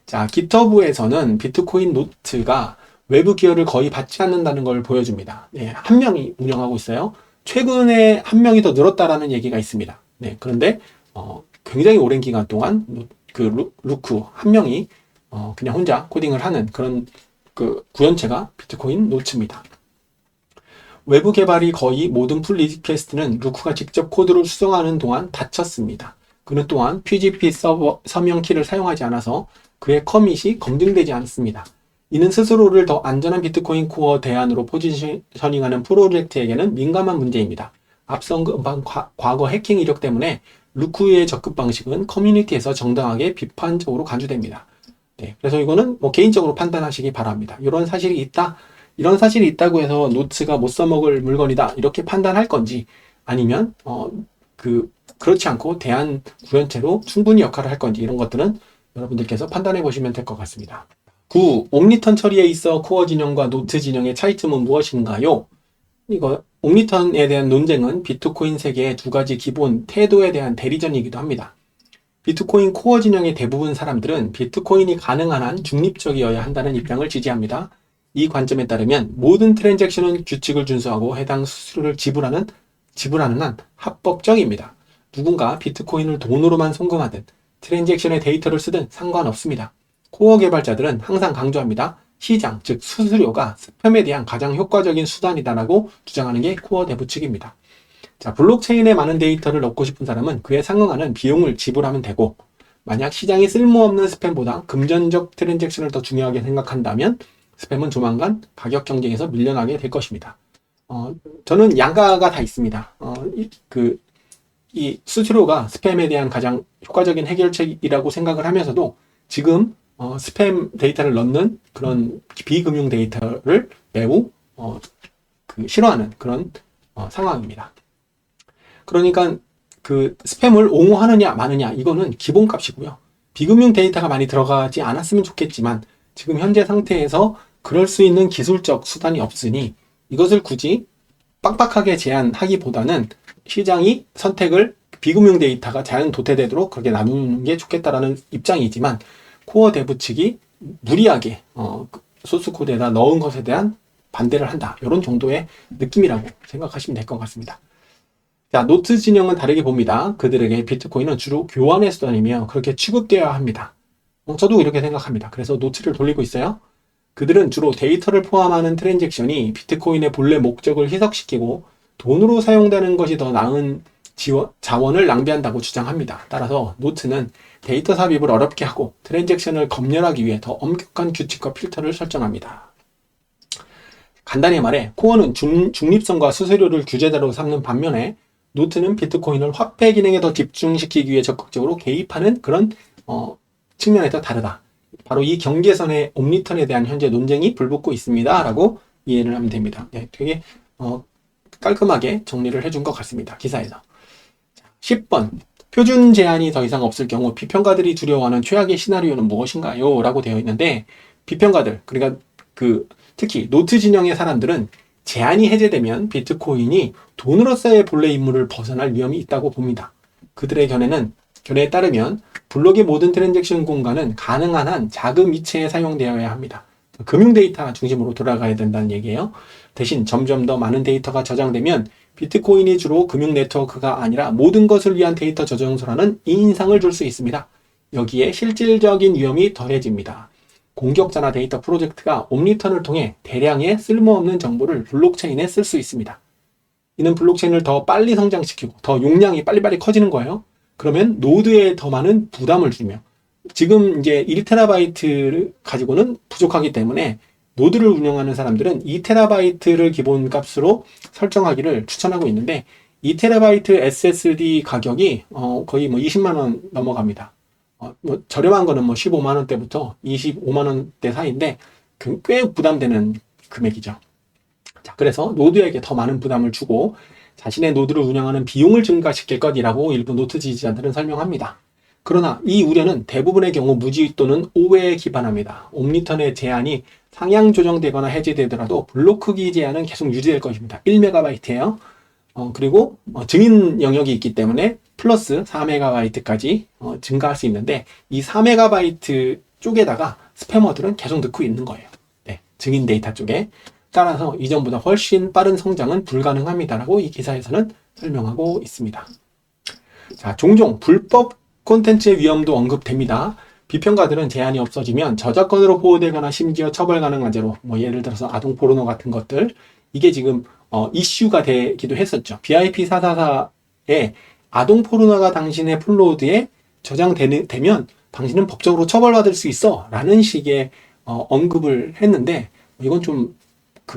자, GitHub에서는 비트코인 노트가 외부 기여를 거의 받지 않는다는 걸 보여줍니다. 네, 한 명이 운영하고 있어요. 최근에 한 명이 더 늘었다라는 얘기가 있습니다. 네, 그런데 굉장히 오랜 기간 동안 그 루크 한 명이 그냥 혼자 코딩을 하는 그런 그 구현체가 비트코인 노트입니다. 외부 개발이 거의 모든 풀 리퀘스트는 루크가 직접 코드를 수정하는 동안 닫혔습니다. 그는 또한 PGP 서버 서명 키를 사용하지 않아서 그의 커밋이 검증되지 않습니다. 이는 스스로를 더 안전한 비트코인 코어 대안으로 포지셔닝하는 프로젝트에게는 민감한 문제입니다. 앞선 과거 해킹 이력 때문에 루크의 접근 방식은 커뮤니티에서 정당하게 비판적으로 간주됩니다. 네, 그래서 이거는 개인적으로 판단하시기 바랍니다. 이런 사실이 있다고 해서 노트가 못 써먹을 물건이다 이렇게 판단할 건지 아니면 그렇지 않고 대안 구현체로 충분히 역할을 할 건지 이런 것들은 여러분들께서 판단해 보시면 될 것 같습니다. 9. 옴니턴 처리에 있어 코어 진영과 노트 진영의 차이점은 무엇인가요? 이거 옴니턴에 대한 논쟁은 비트코인 세계의 두 가지 기본 태도에 대한 대리전이기도 합니다. 비트코인 코어 진영의 대부분 사람들은 비트코인이 가능한 한 중립적이어야 한다는 입장을 지지합니다. 이 관점에 따르면 모든 트랜잭션은 규칙을 준수하고 해당 수수료를 지불하는 한 합법적입니다. 누군가 비트코인을 돈으로만 송금하든 트랜잭션의 데이터를 쓰든 상관없습니다. 코어 개발자들은 항상 강조합니다. 시장, 즉 수수료가 스팸에 대한 가장 효과적인 수단이다라고 주장하는 게 코어 내부 측입니다. 자, 블록체인에 많은 데이터를 넣고 싶은 사람은 그에 상응하는 비용을 지불하면 되고 만약 시장이 쓸모없는 스팸보다 금전적 트랜잭션을 더 중요하게 생각한다면 스팸은 조만간 가격 경쟁에서 밀려나게 될 것입니다. 저는 양가가 다 있습니다. 이 수수료가 스팸에 대한 가장 효과적인 해결책이라고 생각을 하면서도 지금 스팸 데이터를 넣는 그런 비금융 데이터를 매우 싫어하는 그런 상황입니다. 그러니까 그 스팸을 옹호하느냐 마느냐 이거는 기본값이고요. 비금융 데이터가 많이 들어가지 않았으면 좋겠지만 지금 현재 상태에서 그럴 수 있는 기술적 수단이 없으니 이것을 굳이 빡빡하게 제한하기보다는 시장이 선택을 비금융 데이터가 자연 도태되도록 그렇게 나누는 게 좋겠다라는 입장이지만 코어 대부 측이 무리하게 소스 코드에다 넣은 것에 대한 반대를 한다. 이런 정도의 느낌이라고 생각하시면 될 것 같습니다. 자, 노트 진영은 다르게 봅니다. 그들에게 비트코인은 주로 교환의 수단이며 그렇게 취급되어야 합니다. 저도 이렇게 생각합니다. 그래서 노트를 돌리고 있어요. 그들은 주로 데이터를 포함하는 트랜잭션이 비트코인의 본래 목적을 희석시키고 돈으로 사용되는 것이 더 나은 자원을 낭비한다고 주장합니다. 따라서 노트는 데이터 삽입을 어렵게 하고 트랜잭션을 검열하기 위해 더 엄격한 규칙과 필터를 설정합니다. 간단히 말해 코어는 중립성과 수수료를 규제대로 삼는 반면에 노트는 비트코인을 화폐 기능에 더 집중시키기 위해 적극적으로 개입하는 그런 측면에서 다르다. 바로 이 경계선의 옴니턴에 대한 현재 논쟁이 불붙고 있습니다. 라고 이해를 하면 됩니다. 네, 되게 깔끔하게 정리를 해준 것 같습니다. 기사에서. 10번. 표준 제한이 더 이상 없을 경우 비평가들이 두려워하는 최악의 시나리오는 무엇인가요? 라고 되어 있는데 비평가들, 그러니까 특히 노트 진영의 사람들은 제한이 해제되면 비트코인이 돈으로서의 본래 임무를 벗어날 위험이 있다고 봅니다. 그들의 견해에 따르면 블록의 모든 트랜잭션 공간은 가능한 한 자금 이체에 사용되어야 합니다. 금융 데이터 중심으로 돌아가야 된다는 얘기예요. 대신 점점 더 많은 데이터가 저장되면 비트코인이 주로 금융 네트워크가 아니라 모든 것을 위한 데이터 저장소라는 인상을 줄 수 있습니다. 여기에 실질적인 위험이 더해집니다. 공격자나 데이터 프로젝트가 옴니턴을 통해 대량의 쓸모없는 정보를 블록체인에 쓸 수 있습니다. 이는 블록체인을 더 빨리 성장시키고 더 용량이 빨리빨리 커지는 거예요. 그러면 노드에 더 많은 부담을 주며 지금 이제 1TB를 가지고는 부족하기 때문에 노드를 운영하는 사람들은 2TB를 기본 값으로 설정하기를 추천하고 있는데 2TB SSD 가격이 거의 20만 원 넘어갑니다. 저렴한 거는 15만 원대부터 25만 원대 사이인데 꽤 부담되는 금액이죠. 자, 그래서 노드에게 더 많은 부담을 주고 자신의 노드를 운영하는 비용을 증가시킬 것이라고 일부 노트 지지자들은 설명합니다. 그러나 이 우려는 대부분의 경우 무지 또는 오해에 기반합니다. 옴니턴의 제한이 상향 조정되거나 해제되더라도 블록 크기 제한은 계속 유지될 것입니다. 1MB예요. 그리고 증인 영역이 있기 때문에 플러스 4MB까지 증가할 수 있는데 이 4MB 쪽에다가 스패머들은 계속 넣고 있는 거예요. 네, 증인 데이터 쪽에. 따라서 이전보다 훨씬 빠른 성장은 불가능합니다라고 이 기사에서는 설명하고 있습니다. 자, 종종 불법 콘텐츠의 위험도 언급됩니다. 비평가들은 제한이 없어지면 저작권으로 보호되거나 심지어 처벌 가능한 죄로 예를 들어서 아동 포르노 같은 것들 이게 지금 이슈가 되기도 했었죠. BIP444에 아동 포르노가 당신의 플로드에 저장되면 당신은 법적으로 처벌받을 수 있어 라는 식의 언급을 했는데 이건 좀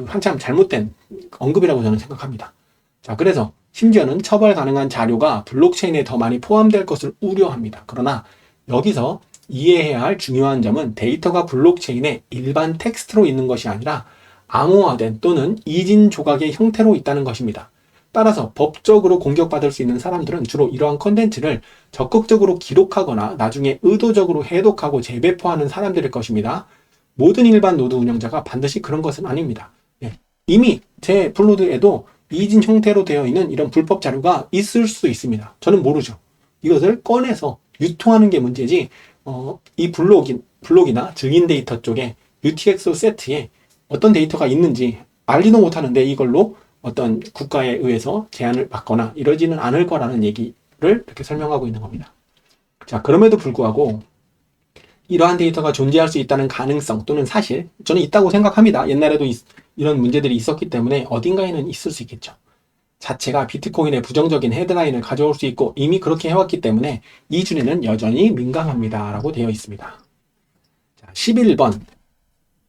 한참 잘못된 언급이라고 저는 생각합니다. 자, 그래서 심지어는 처벌 가능한 자료가 블록체인에 더 많이 포함될 것을 우려합니다. 그러나 여기서 이해해야 할 중요한 점은 데이터가 블록체인에 일반 텍스트로 있는 것이 아니라 암호화된 또는 이진 조각의 형태로 있다는 것입니다. 따라서 법적으로 공격받을 수 있는 사람들은 주로 이러한 컨텐츠를 적극적으로 기록하거나 나중에 의도적으로 해독하고 재배포하는 사람들일 것입니다. 모든 일반 노드 운영자가 반드시 그런 것은 아닙니다. 이미 제 플로드에도 이진 형태로 되어 있는 이런 불법 자료가 있을 수 있습니다. 저는 모르죠. 이것을 꺼내서 유통하는 게 문제지 이 블록이나 증인 데이터 쪽에 UTXO 세트에 어떤 데이터가 있는지 알지도 못하는데 이걸로 어떤 국가에 의해서 제한을 받거나 이러지는 않을 거라는 얘기를 이렇게 설명하고 있는 겁니다. 자, 그럼에도 불구하고 이러한 데이터가 존재할 수 있다는 가능성 또는 사실 저는 있다고 생각합니다. 옛날에도 이런 문제들이 있었기 때문에 어딘가에는 있을 수 있겠죠. 자체가 비트코인의 부정적인 헤드라인을 가져올 수 있고 이미 그렇게 해왔기 때문에 이 주제는 여전히 민감합니다. 라고 되어 있습니다. 자, 11번.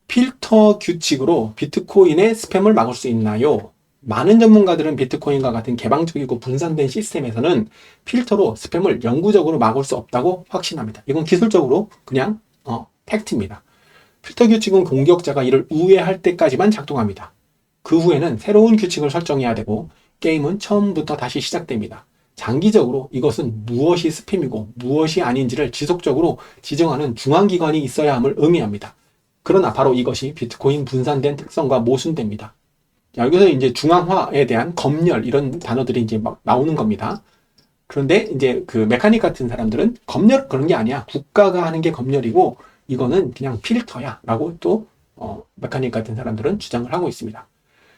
필터 규칙으로 비트코인의 스팸을 막을 수 있나요? 많은 전문가들은 비트코인과 같은 개방적이고 분산된 시스템에서는 필터로 스팸을 영구적으로 막을 수 없다고 확신합니다. 이건 기술적으로 그냥 팩트입니다. 필터 규칙은 공격자가 이를 우회할 때까지만 작동합니다. 그 후에는 새로운 규칙을 설정해야 되고 게임은 처음부터 다시 시작됩니다. 장기적으로 이것은 무엇이 스팸이고 무엇이 아닌지를 지속적으로 지정하는 중앙기관이 있어야 함을 의미합니다. 그러나 바로 이것이 비트코인 분산된 특성과 모순됩니다. 여기서 이제 중앙화에 대한 검열 이런 단어들이 이제 막 나오는 겁니다. 그런데 이제 그 메카닉 같은 사람들은 검열 그런 게 아니야. 국가가 하는 게 검열이고 이거는 그냥 필터야 라고 또 메카닉 같은 사람들은 주장을 하고 있습니다.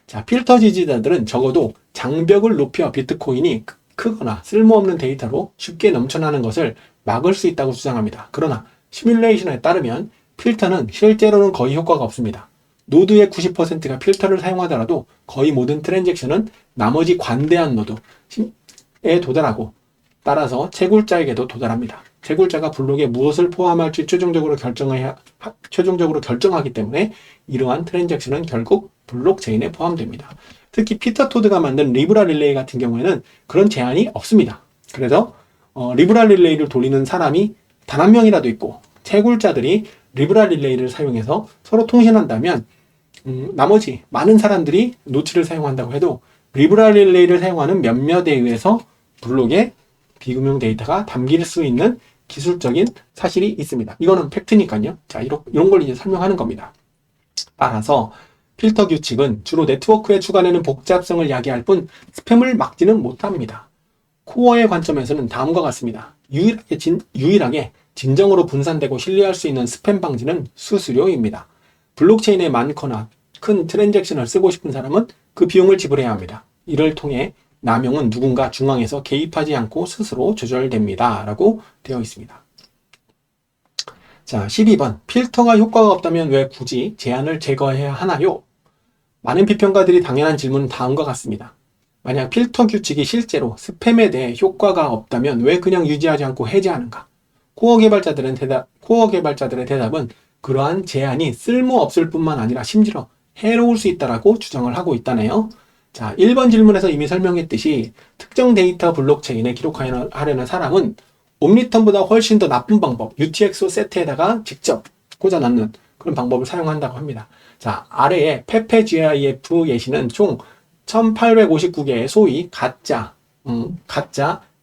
자, 필터 지지자들은 적어도 장벽을 높여 비트코인이 크거나 쓸모없는 데이터로 쉽게 넘쳐나는 것을 막을 수 있다고 주장합니다. 그러나 시뮬레이션에 따르면 필터는 실제로는 거의 효과가 없습니다. 노드의 90%가 필터를 사용하더라도 거의 모든 트랜잭션은 나머지 관대한 노드, 블록에 도달하고 따라서 채굴자에게도 도달합니다. 채굴자가 블록에 무엇을 포함할지 최종적으로 결정하기 때문에 이러한 트랜잭션은 결국 블록체인에 포함됩니다. 특히 피터 토드가 만든 리브라 릴레이 같은 경우에는 그런 제한이 없습니다. 그래서 리브라 릴레이를 돌리는 사람이 단 한 명이라도 있고 채굴자들이 리브라 릴레이를 사용해서 서로 통신한다면 나머지 많은 사람들이 노치를 사용한다고 해도 리브라 릴레이를 사용하는 몇몇에 의해서 블록에 비금융 데이터가 담길 수 있는 기술적인 사실이 있습니다. 이거는 팩트니까요. 자, 이런 걸 이제 설명하는 겁니다. 따라서 필터 규칙은 주로 네트워크에 추가되는 복잡성을 야기할 뿐 스팸을 막지는 못합니다. 코어의 관점에서는 다음과 같습니다. 유일하게 진정으로 분산되고 신뢰할 수 있는 스팸 방지는 수수료입니다. 블록체인에 많거나 큰 트랜잭션을 쓰고 싶은 사람은 그 비용을 지불해야 합니다. 이를 통해 남용은 누군가 중앙에서 개입하지 않고 스스로 조절됩니다. 라고 되어 있습니다. 자, 12번. 필터가 효과가 없다면 왜 굳이 제한을 제거해야 하나요? 많은 비평가들이 당연한 질문은 다음과 같습니다. 만약 필터 규칙이 실제로 스팸에 대해 효과가 없다면 왜 그냥 유지하지 않고 해제하는가? 코어 개발자들의 대답은 그러한 제한이 쓸모없을 뿐만 아니라 심지어 해로울 수 있다라고 주장을 하고 있다네요. 자, 1번 질문에서 이미 설명했듯이 특정 데이터 블록체인에 기록하려는 사람은 옴니턴보다 훨씬 더 나쁜 방법, UTXO 세트에다가 직접 꽂아 넣는 그런 방법을 사용한다고 합니다. 자, 아래에 페페GIF 예시는 총 1859개의 소위 가짜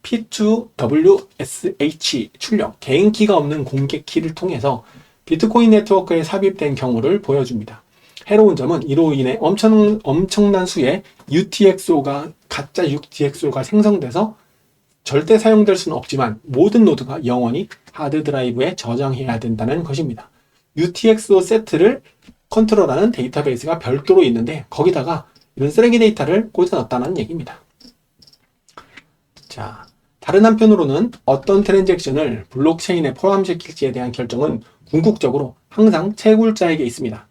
P2WSH 출력, 개인키가 없는 공개 키를 통해서 비트코인 네트워크에 삽입된 경우를 보여줍니다. 해로운 점은 이로 인해 엄청난 수의 가짜 UTXO가 생성돼서 절대 사용될 수는 없지만 모든 노드가 영원히 하드드라이브에 저장해야 된다는 것입니다. UTXO 세트를 컨트롤하는 데이터베이스가 별도로 있는데 거기다가 이런 쓰레기 데이터를 꽂아 넣었다는 얘기입니다. 자, 다른 한편으로는 어떤 트랜잭션을 블록체인에 포함시킬지에 대한 결정은 궁극적으로 항상 채굴자에게 있습니다.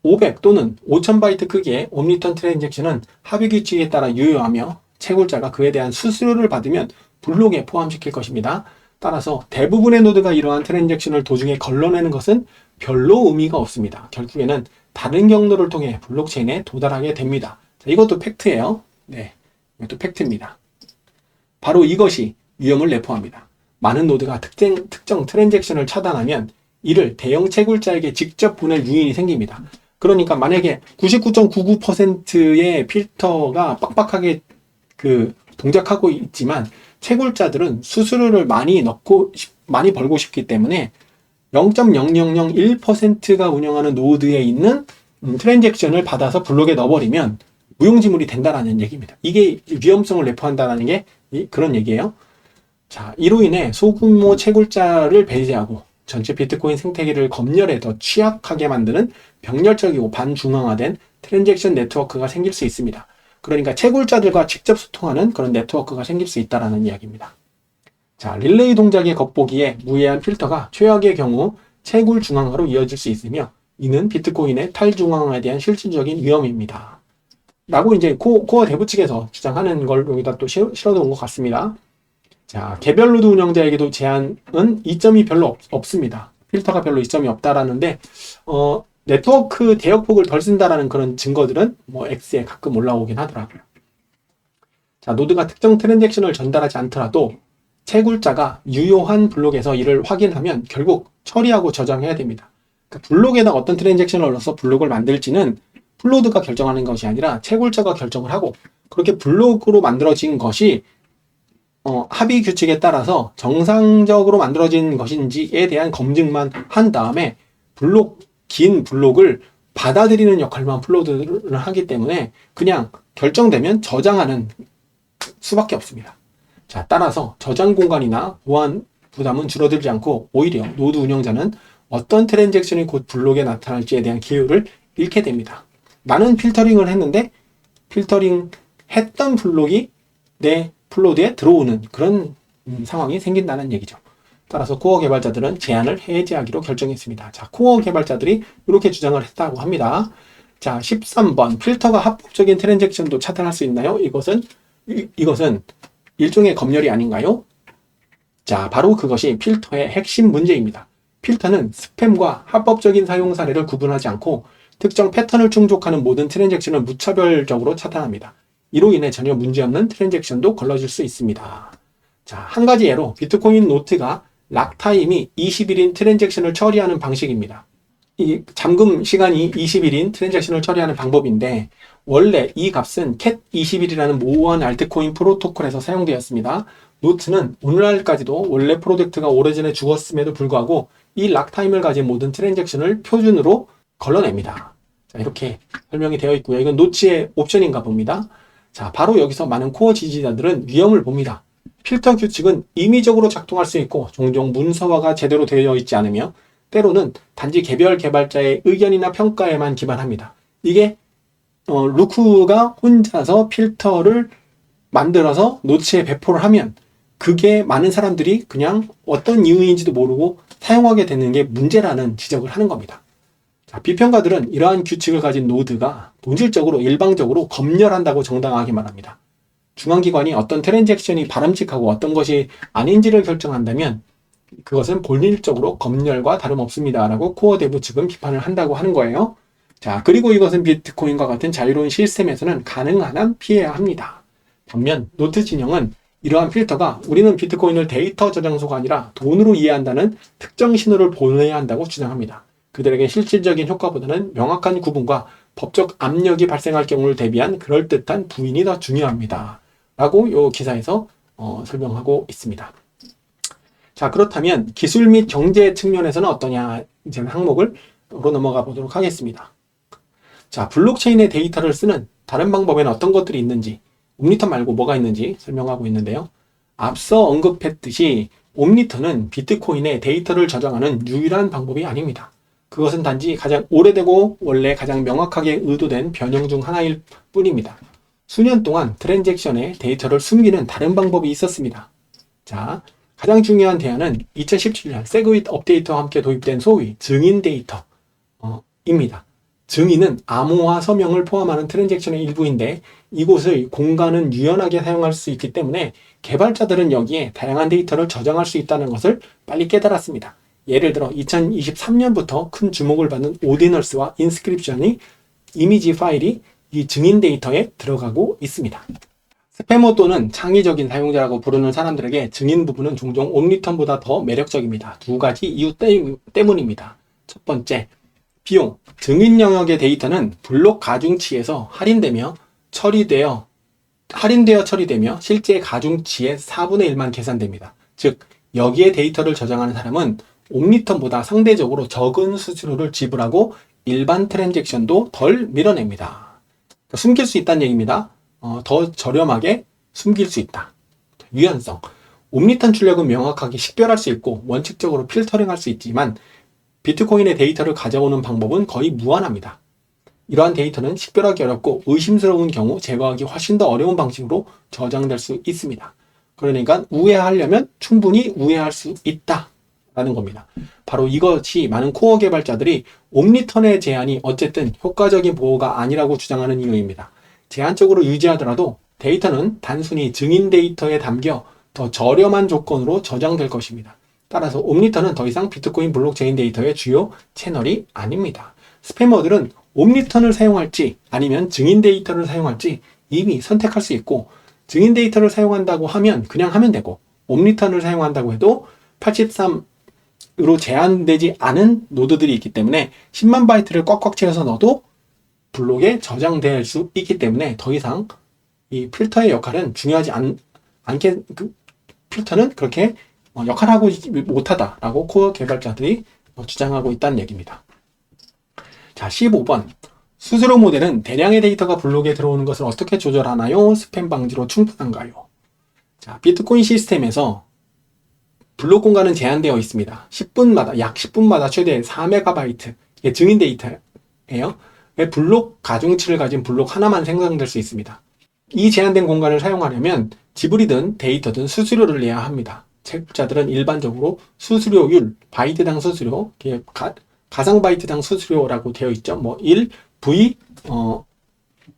500 또는 5000바이트 크기의 옴니턴 트랜잭션은 합의 규칙에 따라 유효하며 채굴자가 그에 대한 수수료를 받으면 블록에 포함시킬 것입니다. 따라서 대부분의 노드가 이러한 트랜잭션을 도중에 걸러내는 것은 별로 의미가 없습니다. 결국에는 다른 경로를 통해 블록체인에 도달하게 됩니다. 자, 이것도 팩트예요. 네, 이것도 팩트입니다. 바로 이것이 위험을 내포합니다. 많은 노드가 특정 트랜잭션을 차단하면 이를 대형 채굴자에게 직접 보낼 유인이 생깁니다. 그러니까 만약에 99.99%의 필터가 빡빡하게 동작하고 있지만 채굴자들은 수수료를 많이 벌고 싶기 때문에 0.0001%가 운영하는 노드에 있는 트랜잭션을 받아서 블록에 넣어버리면 무용지물이 된다라는 얘기입니다. 이게 위험성을 내포한다는 게 그런 얘기예요. 자, 이로 인해 소규모 채굴자를 배제하고 전체 비트코인 생태계를 검열해 더 취약하게 만드는 병렬적이고 반중앙화된 트랜잭션 네트워크가 생길 수 있습니다. 그러니까 채굴자들과 직접 소통하는 그런 네트워크가 생길 수 있다는 이야기입니다. 자, 릴레이 동작의 겉보기에 무해한 필터가 최악의 경우 채굴 중앙화로 이어질 수 있으며 이는 비트코인의 탈중앙화에 대한 실질적인 위험입니다. 라고 이제 코어 대부 측에서 주장하는 걸 여기다 또 실어놓은 것 같습니다. 자, 개별 노드 운영자에게도 제한은 이점이 별로 없습니다. 필터가 별로 이점이 없다라는데, 네트워크 대역폭을 덜 쓴다라는 그런 증거들은 X에 가끔 올라오긴 하더라고요. 자, 노드가 특정 트랜잭션을 전달하지 않더라도 채굴자가 유효한 블록에서 이를 확인하면 결국 처리하고 저장해야 됩니다. 그러니까 블록에다 어떤 트랜잭션을 넣어서 블록을 만들지는 플로드가 결정하는 것이 아니라 채굴자가 결정을 하고 그렇게 블록으로 만들어진 것이 합의 규칙에 따라서 정상적으로 만들어진 것인지에 대한 검증만 한 다음에 긴 블록을 받아들이는 역할만 플로드를 하기 때문에 그냥 결정되면 저장하는 수밖에 없습니다. 자, 따라서 저장 공간이나 보안 부담은 줄어들지 않고 오히려 노드 운영자는 어떤 트랜잭션이 곧 블록에 나타날지에 대한 기회를 잃게 됩니다. 나는 필터링을 했는데 필터링 했던 블록이 내 플로드에 들어오는 그런 상황이 생긴다는 얘기죠. 따라서 코어 개발자들은 제한을 해제하기로 결정했습니다. 자, 코어 개발자들이 이렇게 주장을 했다고 합니다. 자, 13번 필터가 합법적인 트랜잭션도 차단할 수 있나요? 이것은 일종의 검열이 아닌가요? 자, 바로 그것이 필터의 핵심 문제입니다. 필터는 스팸과 합법적인 사용 사례를 구분하지 않고 특정 패턴을 충족하는 모든 트랜잭션을 무차별적으로 차단합니다. 이로 인해 전혀 문제없는 트랜잭션도 걸러질 수 있습니다. 자, 한 가지 예로 비트코인 노트가 락타임이 20일인 트랜잭션을 처리하는 방식입니다. 이 잠금 시간이 20일인 트랜잭션을 처리하는 방법인데 원래 이 값은 cat20일이라는 모호한 알트코인 프로토콜에서 사용되었습니다. 노트는 오늘날까지도 원래 프로젝트가 오래전에 죽었음에도 불구하고 이 락타임을 가진 모든 트랜잭션을 표준으로 걸러냅니다. 자, 이렇게 설명이 되어 있고요. 이건 노츠의 옵션인가 봅니다. 자, 바로 여기서 많은 코어 지지자들은 위험을 봅니다. 필터 규칙은 임의적으로 작동할 수 있고 종종 문서화가 제대로 되어 있지 않으며 때로는 단지 개별 개발자의 의견이나 평가에만 기반합니다. 이게 루크가 혼자서 필터를 만들어서 노츠에 배포를 하면 그게 많은 사람들이 그냥 어떤 이유인지도 모르고 사용하게 되는 게 문제라는 지적을 하는 겁니다. 자, 비평가들은 이러한 규칙을 가진 노드가 본질적으로 일방적으로 검열한다고 정당하게 말합니다. 중앙기관이 어떤 트랜잭션이 바람직하고 어떤 것이 아닌지를 결정한다면 그것은 본질적으로 검열과 다름없습니다. 라고 코어 대부 측은 비판을 한다고 하는 거예요. 자, 그리고 이것은 비트코인과 같은 자유로운 시스템에서는 가능한 한 피해야 합니다. 반면 노트 진영은 이러한 필터가 우리는 비트코인을 데이터 저장소가 아니라 돈으로 이해한다는 특정 신호를 보내야 한다고 주장합니다. 그들에게 실질적인 효과보다는 명확한 구분과 법적 압력이 발생할 경우를 대비한 그럴듯한 부인이 더 중요합니다. 라고 이 기사에서 설명하고 있습니다. 자, 그렇다면 기술 및 경제 측면에서는 어떠냐 이제 항목으로 넘어가 보도록 하겠습니다. 자, 블록체인의 데이터를 쓰는 다른 방법에는 어떤 것들이 있는지 옴니터 말고 뭐가 있는지 설명하고 있는데요. 앞서 언급했듯이 옴니터는 비트코인의 데이터를 저장하는 유일한 방법이 아닙니다. 그것은 단지 가장 오래되고 원래 가장 명확하게 의도된 변형 중 하나일 뿐입니다. 수년 동안 트랜잭션의 데이터를 숨기는 다른 방법이 있었습니다. 자, 가장 중요한 대안은 2017년 세그윗 업데이트와 함께 도입된 소위 증인 데이터입니다. 증인은 암호화 서명을 포함하는 트랜잭션의 일부인데 이곳의 공간은 유연하게 사용할 수 있기 때문에 개발자들은 여기에 다양한 데이터를 저장할 수 있다는 것을 빨리 깨달았습니다. 예를 들어 2023년부터 큰 주목을 받는 오디널스와 인스크립션이 이미지 파일이 이 증인 데이터에 들어가고 있습니다. 스패머 또는 창의적인 사용자라고 부르는 사람들에게 증인 부분은 종종 옴니턴보다 더 매력적입니다. 두 가지 이유 때문입니다. 첫 번째, 비용. 증인 영역의 데이터는 블록 가중치에서 할인되어 처리되며 실제 가중치의 4분의 1만 계산됩니다. 즉, 여기에 데이터를 저장하는 사람은 옴니턴보다 상대적으로 적은 수수료를 지불하고 일반 트랜잭션도 덜 밀어냅니다. 그러니까 숨길 수 있다는 얘기입니다. 더 저렴하게 숨길 수 있다. 유연성. 옴니턴 출력은 명확하게 식별할 수 있고 원칙적으로 필터링할 수 있지만 비트코인의 데이터를 가져오는 방법은 거의 무한합니다. 이러한 데이터는 식별하기 어렵고 의심스러운 경우 제거하기 훨씬 더 어려운 방식으로 저장될 수 있습니다. 그러니까 우회하려면 충분히 우회할 수 있다. 라는 겁니다. 바로 이것이 많은 코어 개발자들이 옴니턴의 제한이 어쨌든 효과적인 보호가 아니라고 주장하는 이유입니다. 제한적으로 유지하더라도 데이터는 단순히 증인 데이터에 담겨 더 저렴한 조건으로 저장될 것입니다. 따라서 옴니턴은 더 이상 비트코인 블록체인 데이터의 주요 채널이 아닙니다. 스패머들은 옴니턴을 사용할지 아니면 증인 데이터를 사용할지 이미 선택할 수 있고 증인 데이터를 사용한다고 하면 그냥 하면 되고 옴니턴을 사용한다고 해도 83으로 제한되지 않은 노드들이 있기 때문에 10만 바이트를 꽉꽉 채워서 넣어도 블록에 저장될 수 있기 때문에 더 이상 이 필터의 역할은 중요하지 않게 필터는 그렇게 역할을 하고 못하다라고 코어 개발자들이 주장하고 있다는 얘기입니다. 자, 15번. 수수료 모델은 대량의 데이터가 블록에 들어오는 것을 어떻게 조절하나요? 스팸 방지로 충분한가요? 자, 비트코인 시스템에서 블록 공간은 제한되어 있습니다. 약 10분마다 최대 4MB, 이게 증인 데이터예요. 블록 가중치를 가진 블록 하나만 생성될 수 있습니다. 이 제한된 공간을 사용하려면 지불이든 데이터든 수수료를 내야 합니다. 채굴자들은 일반적으로 수수료율, 바이트당 수수료, 가상 바이트당 수수료라고 되어 있죠. 1V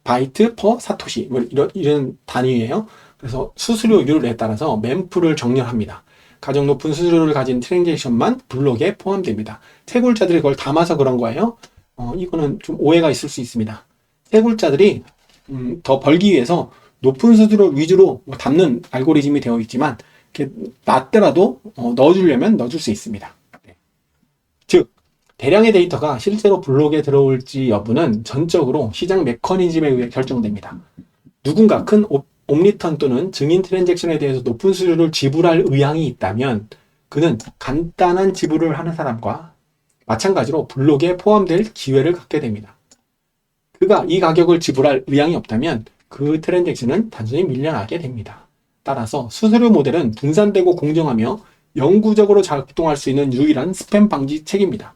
바이트 퍼 사토시 이런 단위예요. 그래서 수수료율에 따라서 mempool을 정렬합니다. 가장 높은 수수료를 가진 트랜잭션만 블록에 포함됩니다. 채굴자들이 그걸 담아서 그런 거예요. 이거는 좀 오해가 있을 수 있습니다. 채굴자들이 더 벌기 위해서 높은 수수료 위주로 담는 알고리즘이 되어 있지만 이렇게 낮더라도 넣어주려면 넣어줄 수 있습니다. 네. 즉 대량의 데이터가 실제로 블록에 들어올지 여부는 전적으로 시장 메커니즘에 의해 결정됩니다. 누군가 큰 옴니턴 또는 증인 트랜잭션에 대해서 높은 수수료를 지불할 의향이 있다면 그는 간단한 지불을 하는 사람과 마찬가지로 블록에 포함될 기회를 갖게 됩니다. 그가 이 가격을 지불할 의향이 없다면 그 트랜잭션은 단순히 밀려나게 됩니다. 따라서 수수료 모델은 분산되고 공정하며 영구적으로 작동할 수 있는 유일한 스팸 방지 책입니다.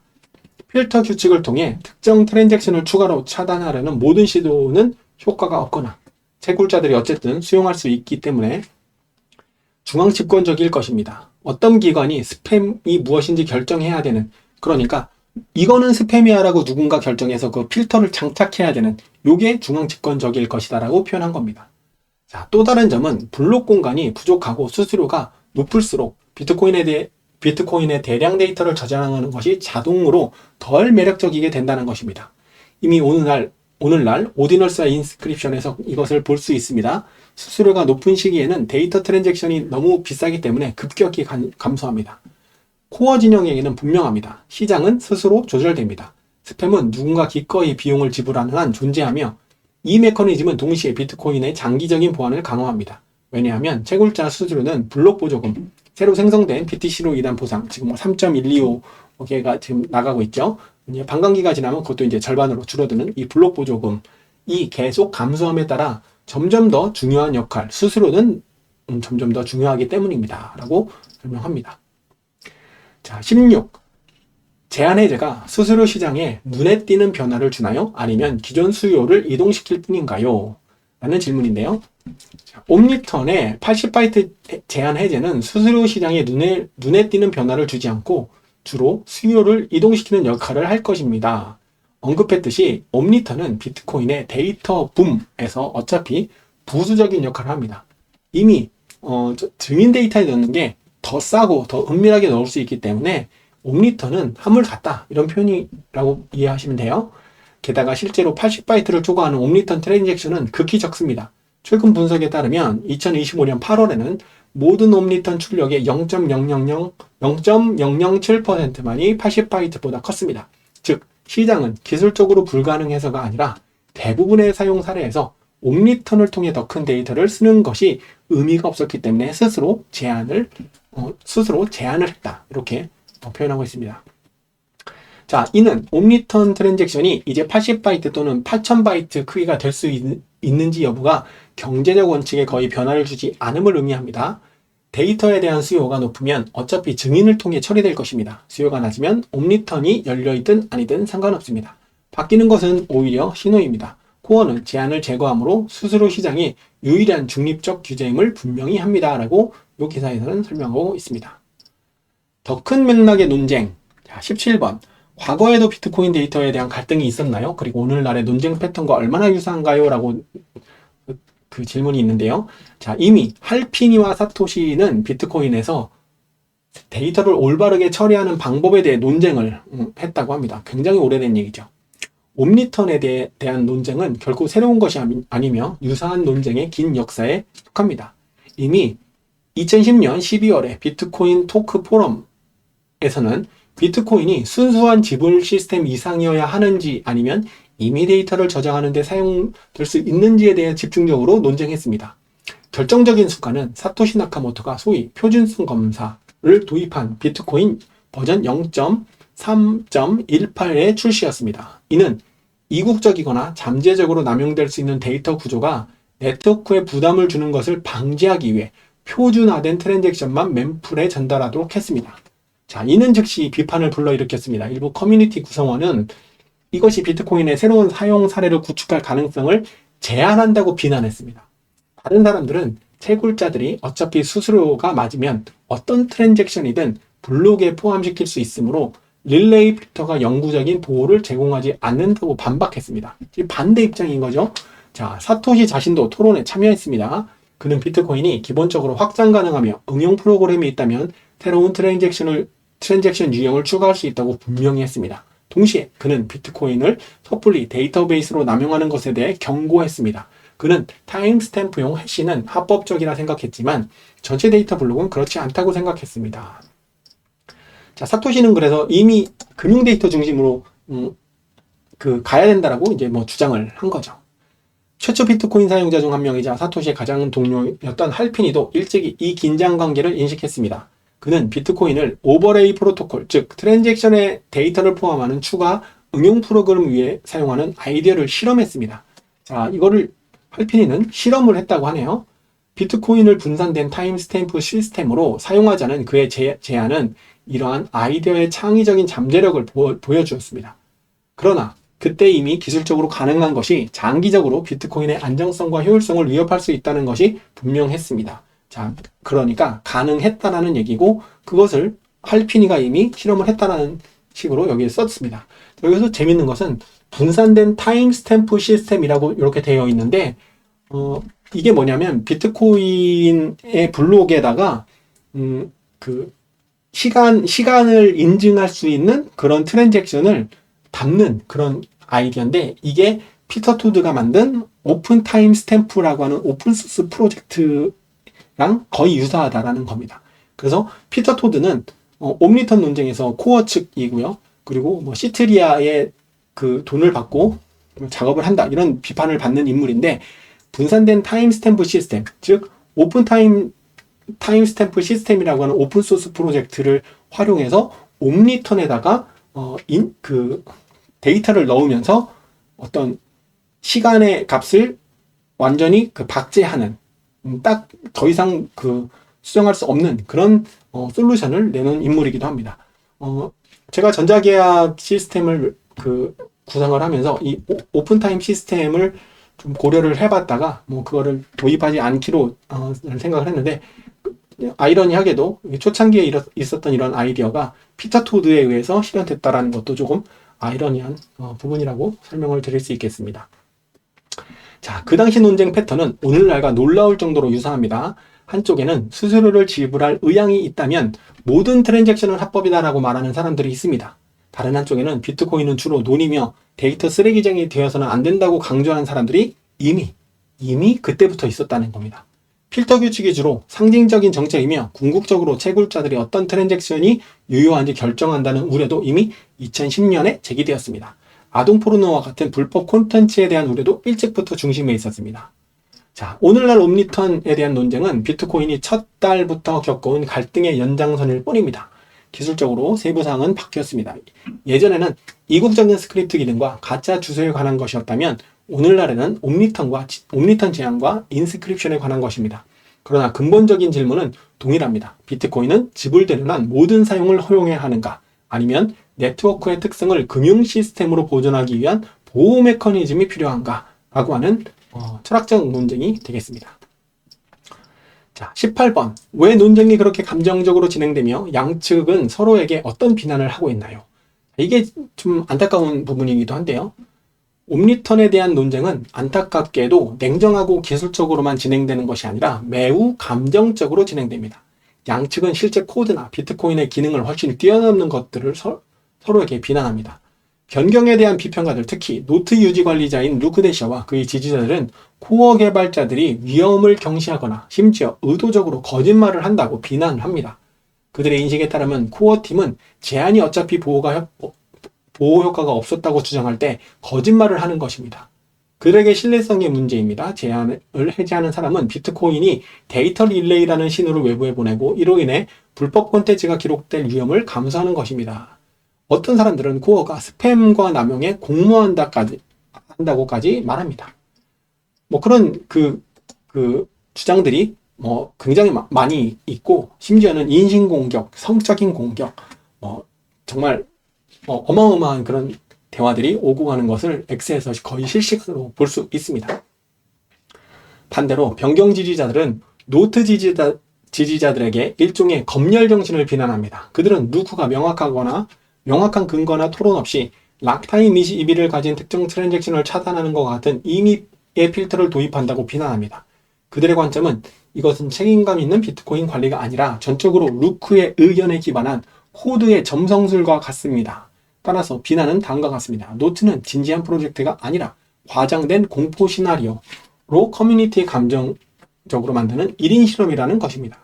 필터 규칙을 통해 특정 트랜잭션을 추가로 차단하려는 모든 시도는 효과가 없거나 채굴자들이 어쨌든 수용할 수 있기 때문에 중앙 집권적일 것입니다. 어떤 기관이 스팸이 무엇인지 결정해야 되는, 그러니까 이거는 스팸이야 라고 누군가 결정해서 그 필터를 장착해야 되는, 요게 중앙 집권적일 것이다 라고 표현한 겁니다. 자, 또 다른 점은 블록 공간이 부족하고 수수료가 높을수록 비트코인의 대량 데이터를 저장하는 것이 자동으로 덜 매력적이게 된다는 것입니다. 이미 오늘날 오디널스 인스크립션에서 이것을 볼 수 있습니다. 수수료가 높은 시기에는 데이터 트랜잭션이 너무 비싸기 때문에 급격히 감소합니다. 코어 진영에게는 분명합니다. 시장은 스스로 조절됩니다. 스팸은 누군가 기꺼이 비용을 지불하는 한 존재하며 이 메커니즘은 동시에 비트코인의 장기적인 보안을 강화합니다. 왜냐하면 채굴자 수수료는 블록 보조금, 새로 생성된 BTC로 인한 보상, 지금 3.125개가 지금 나가고 있죠. 이제 반감기가 지나면 그것도 이제 절반으로 줄어드는 이 블록 보조금이 계속 감소함에 따라 점점 더 중요한 역할, 수수료는 점점 더 중요하기 때문입니다. 라고 설명합니다. 자, 16. 제한 해제가 수수료 시장에 눈에 띄는 변화를 주나요? 아니면 기존 수요를 이동시킬 뿐인가요? 라는 질문인데요. 자, 옴니턴의 80바이트 제한 해제는 수수료 시장에 눈에 띄는 변화를 주지 않고 주로 수요를 이동시키는 역할을 할 것입니다. 언급했듯이 옴니턴은 비트코인의 데이터 붐에서 어차피 부수적인 역할을 합니다. 이미 증인 데이터에 넣는 게 더 싸고 더 은밀하게 넣을 수 있기 때문에 옴니턴은 한물 같다, 이런 표현이라고 이해하시면 돼요. 게다가 실제로 80바이트를 초과하는 옴니턴 트랜잭션은 극히 적습니다. 최근 분석에 따르면 2025년 8월에는 모든 옴니턴 출력의 0.007%만이 80바이트보다 컸습니다. 즉 시장은 기술적으로 불가능해서가 아니라 대부분의 사용 사례에서 옴니턴을 통해 더 큰 데이터를 쓰는 것이 의미가 없었기 때문에 스스로 제한을 했다, 이렇게 표현하고 있습니다. 자, 이는 옴니턴 트랜잭션이 이제 80바이트 또는 8000바이트 크기가 될 수 있는지 여부가 경제적 원칙에 거의 변화를 주지 않음을 의미합니다. 데이터에 대한 수요가 높으면 어차피 증인을 통해 처리될 것입니다. 수요가 낮으면 옴니턴이 열려있든 아니든 상관없습니다. 바뀌는 것은 오히려 신호입니다. 코어는 제한을 제거함으로 수수료 시장의 유일한 중립적 규제임을 분명히 합니다. 라고 이 기사에서는 설명하고 있습니다. 더 큰 맥락의 논쟁. 자, 17번. 과거에도 비트코인 데이터에 대한 갈등이 있었나요? 그리고 오늘날의 논쟁 패턴과 얼마나 유사한가요? 라고 그 질문이 있는데요. 자, 이미 할피니와 사토시는 비트코인에서 데이터를 올바르게 처리하는 방법에 대해 논쟁을 했다고 합니다. 굉장히 오래된 얘기죠. 옴니턴에 대한 논쟁은 결코 새로운 것이 아니며 유사한 논쟁의 긴 역사에 속합니다. 이미 2010년 12월에 비트코인 토크 포럼에서는 비트코인이 순수한 지불 시스템 이상이어야 하는지 아니면 이미 데이터를 저장하는 데 사용될 수 있는지에 대해 집중적으로 논쟁했습니다. 결정적인 순간은 사토시 나카모토가 소위 표준성 검사를 도입한 비트코인 버전 0.3.18의 출시였습니다. 이는 이국적이거나 잠재적으로 남용될 수 있는 데이터 구조가 네트워크에 부담을 주는 것을 방지하기 위해 표준화된 트랜잭션만 멤풀에 전달하도록 했습니다. 자, 이는 즉시 비판을 불러일으켰습니다. 일부 커뮤니티 구성원은 이것이 비트코인의 새로운 사용 사례를 구축할 가능성을 제한한다고 비난했습니다. 다른 사람들은 채굴자들이 어차피 수수료가 맞으면 어떤 트랜잭션이든 블록에 포함시킬 수 있으므로 릴레이 필터가 영구적인 보호를 제공하지 않는다고 반박했습니다. 반대 입장인 거죠. 자, 사토시 자신도 토론에 참여했습니다. 그는 비트코인이 기본적으로 확장 가능하며 응용 프로그램이 있다면 새로운 트랜잭션 유형을 추가할 수 있다고 분명히 했습니다. 동시에 그는 비트코인을 섣불리 데이터베이스로 남용하는 것에 대해 경고했습니다. 그는 타임스탬프용 해시는 합법적이라 생각했지만 전체 데이터 블록은 그렇지 않다고 생각했습니다. 자, 사토시는 그래서 이미 금융 데이터 중심으로 가야 된다라고 이제 뭐 주장을 한 거죠. 최초 비트코인 사용자 중 한 명이자 사토시의 가장 동료였던 할피니도 일찍이 이 긴장 관계를 인식했습니다. 그는 비트코인을 오버레이 프로토콜, 즉 트랜잭션의 데이터를 포함하는 추가 응용 프로그램을 위해 사용하는 아이디어를 실험했습니다. 자, 이거를 할피니는 실험을 했다고 하네요. 비트코인을 분산된 타임스탬프 시스템으로 사용하자는 그의 제안은 이러한 아이디어의 창의적인 잠재력을 보여주었습니다. 그러나 그때 이미 기술적으로 가능한 것이 장기적으로 비트코인의 안정성과 효율성을 위협할 수 있다는 것이 분명했습니다. 자, 그러니까 가능했다라는 얘기고 그것을 할피니가 이미 실험을 했다라는 식으로 여기에 썼습니다. 여기서 재밌는 것은 분산된 타임스탬프 시스템이라고 이렇게 되어 있는데 이게 뭐냐면 비트코인의 블록에다가 그 시간을 인증할 수 있는 그런 트랜잭션을 담는 그런 아이디어인데 이게 피터 토드가 만든 오픈 타임 스탬프라고 하는 오픈소스 프로젝트랑 거의 유사하다라는 겁니다. 그래서 피터 토드는 옴니턴 논쟁에서 코어 측이고요. 그리고 뭐 시트리아의 그 돈을 받고 작업을 한다 이런 비판을 받는 인물인데 분산된 타임 스탬프 시스템, 즉 오픈 타임 스탬프 시스템이라고 하는 오픈소스 프로젝트를 활용해서 옴니턴에다가 데이터를 넣으면서 어떤 시간의 값을 완전히 박제하는 딱 더 이상 수정할 수 없는 그런 솔루션을 내놓은 인물이기도 합니다. 제가 전자계약 시스템을 구상을 하면서 이 오픈타임 시스템을 좀 고려를 해봤다가 뭐 그거를 도입하지 않기로 생각을 했는데 아이러니하게도 초창기에 있었던 이런 아이디어가 피터 토드에 의해서 실현됐다라는 것도 조금 아이러니한 부분이라고 설명을 드릴 수 있겠습니다. 자, 그 당시 논쟁 패턴은 오늘날과 놀라울 정도로 유사합니다. 한쪽에는 수수료를 지불할 의향이 있다면 모든 트랜잭션은 합법이다라고 말하는 사람들이 있습니다. 다른 한쪽에는 비트코인은 주로 논이며 데이터 쓰레기장이 되어서는 안 된다고 강조하는 사람들이 이미 그때부터 있었다는 겁니다. 필터 규칙이 주로 상징적인 정책이며 궁극적으로 채굴자들이 어떤 트랜잭션이 유효한지 결정한다는 우려도 이미 2010년에 제기되었습니다. 아동 포르노와 같은 불법 콘텐츠에 대한 우려도 일찍부터 중심에 있었습니다. 자, 오늘날 옴니턴에 대한 논쟁은 비트코인이 첫 달부터 겪어온 갈등의 연장선일 뿐입니다. 기술적으로 세부사항은 바뀌었습니다. 예전에는 이국적인 스크립트 기능과 가짜 주소에 관한 것이었다면 오늘날에는 옴니턴 제한과 인스크립션에 관한 것입니다. 그러나 근본적인 질문은 동일합니다. 비트코인은 지불되는 한 모든 사용을 허용해야 하는가? 아니면 네트워크의 특성을 금융 시스템으로 보존하기 위한 보호 메커니즘이 필요한가? 라고 하는 철학적 논쟁이 되겠습니다. 자, 18번. 왜 논쟁이 그렇게 감정적으로 진행되며 양측은 서로에게 어떤 비난을 하고 있나요? 이게 좀 안타까운 부분이기도 한데요. 옴니턴에 대한 논쟁은 안타깝게도 냉정하고 기술적으로만 진행되는 것이 아니라 매우 감정적으로 진행됩니다. 양측은 실제 코드나 비트코인의 기능을 훨씬 뛰어넘는 것들을 서로에게 비난합니다. 변경에 대한 비평가들, 특히 노트 유지 관리자인 루크 대셔와 그의 지지자들은 코어 개발자들이 위험을 경시하거나 심지어 의도적으로 거짓말을 한다고 비난을 합니다. 그들의 인식에 따르면 코어 팀은 제한이 어차피 보호 효과가 없었다고 주장할 때 거짓말을 하는 것입니다. 그들에게 신뢰성의 문제입니다. 제한을 해제하는 사람은 비트코인이 데이터 릴레이라는 신호를 외부에 보내고 이로 인해 불법 콘텐츠가 기록될 위험을 감수하는 것입니다. 어떤 사람들은 코어가 스팸과 남용에 공모한다고까지 말합니다. 뭐 그런 주장들이 굉장히 많이 있고 심지어는 인신공격, 성적인 공격, 정말 어마어마한 그런 대화들이 오고 가는 것을 X에서 거의 실시간으로 볼 수 있습니다. 반대로 변경 지지자들은 노트 지지자들에게 일종의 검열 정신을 비난합니다. 그들은 루크가 명확한 근거나 토론 없이 락타임 22를 가진 특정 트랜잭션을 차단하는 것 같은 임의의 필터를 도입한다고 비난합니다. 그들의 관점은 이것은 책임감 있는 비트코인 관리가 아니라 전적으로 루크의 의견에 기반한 코드의 점성술과 같습니다. 따라서 비난은 다음과 같습니다. 노트는 진지한 프로젝트가 아니라 과장된 공포 시나리오로 커뮤니티의 감정적으로 만드는 1인 실험이라는 것입니다.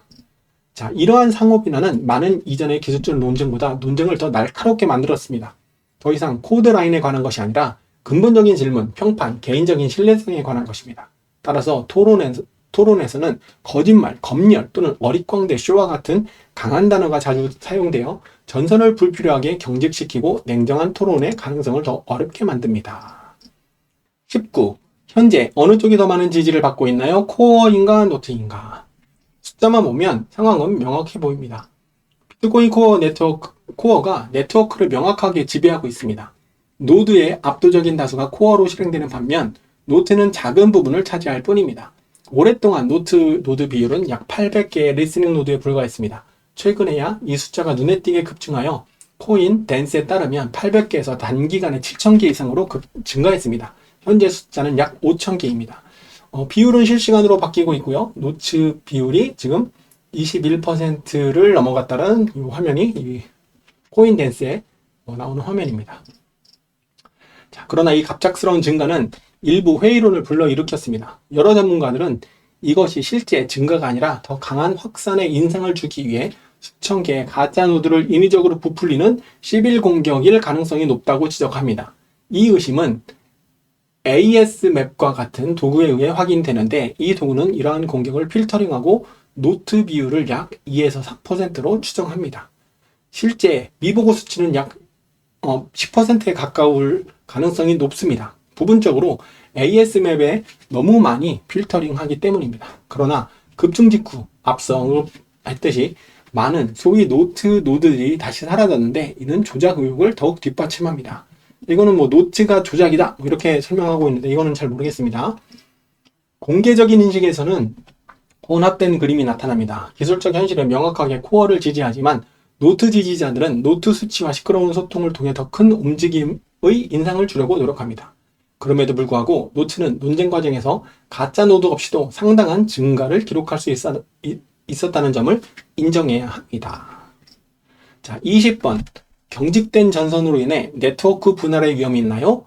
자, 이러한 상호 비난은 많은 이전의 기술적 논쟁보다 논쟁을 더 날카롭게 만들었습니다. 더 이상 코드 라인에 관한 것이 아니라 근본적인 질문, 평판, 개인적인 신뢰성에 관한 것입니다. 따라서 토론에서는 거짓말, 검열 또는 어릿광대, 쇼와 같은 강한 단어가 자주 사용되어 전선을 불필요하게 경직시키고 냉정한 토론의 가능성을 더 어렵게 만듭니다. 19. 현재 어느 쪽이 더 많은 지지를 받고 있나요? 코어인가 노트인가? 숫자만 보면 상황은 명확해 보입니다. 비트코인 코어가 네트워크를 명확하게 지배하고 있습니다. 노드의 압도적인 다수가 코어로 실행되는 반면 노트는 작은 부분을 차지할 뿐입니다. 오랫동안 노드 비율은 약 800개의 리스닝 노드에 불과했습니다. 최근에야 이 숫자가 눈에 띄게 급증하여 코인 댄스에 따르면 800개에서 단기간에 7000개 이상으로 증가했습니다. 현재 숫자는 약 5000개입니다. 비율은 실시간으로 바뀌고 있고요. 노츠 비율이 지금 21%를 넘어갔다는 이 화면이 이 코인 댄스에 나오는 화면입니다. 자, 그러나 이 갑작스러운 증가는 일부 회의론을 불러일으켰습니다. 여러 전문가들은 이것이 실제 증가가 아니라 더 강한 확산의 인상을 주기 위해 수천 개의 가짜 노드를 인위적으로 부풀리는 시빌 공격일 가능성이 높다고 지적합니다. 이 의심은 AS맵과 같은 도구에 의해 확인되는데 이 도구는 이러한 공격을 필터링하고 노트 비율을 약 2에서 4%로 추정합니다. 실제 미보고 수치는 약 10%에 가까울 가능성이 높습니다. 부분적으로 AS맵에 너무 많이 필터링하기 때문입니다. 그러나 급증 직후 앞서 했듯이 많은 소위 노드들이 다시 사라졌는데 이는 조작 의혹을 더욱 뒷받침합니다. 이거는 노트가 조작이다 이렇게 설명하고 있는데 이거는 잘 모르겠습니다. 공개적인 인식에서는 혼합된 그림이 나타납니다. 기술적 현실에 명확하게 코어를 지지하지만 노트 지지자들은 노트 수치와 시끄러운 소통을 통해 더 큰 움직임의 인상을 주려고 노력합니다. 그럼에도 불구하고 노트는 논쟁 과정에서 가짜 노드 없이도 상당한 증가를 기록할 수 있었다는 점을 인정해야 합니다. 자, 20번. 경직된 전선으로 인해 네트워크 분할의 위험이 있나요?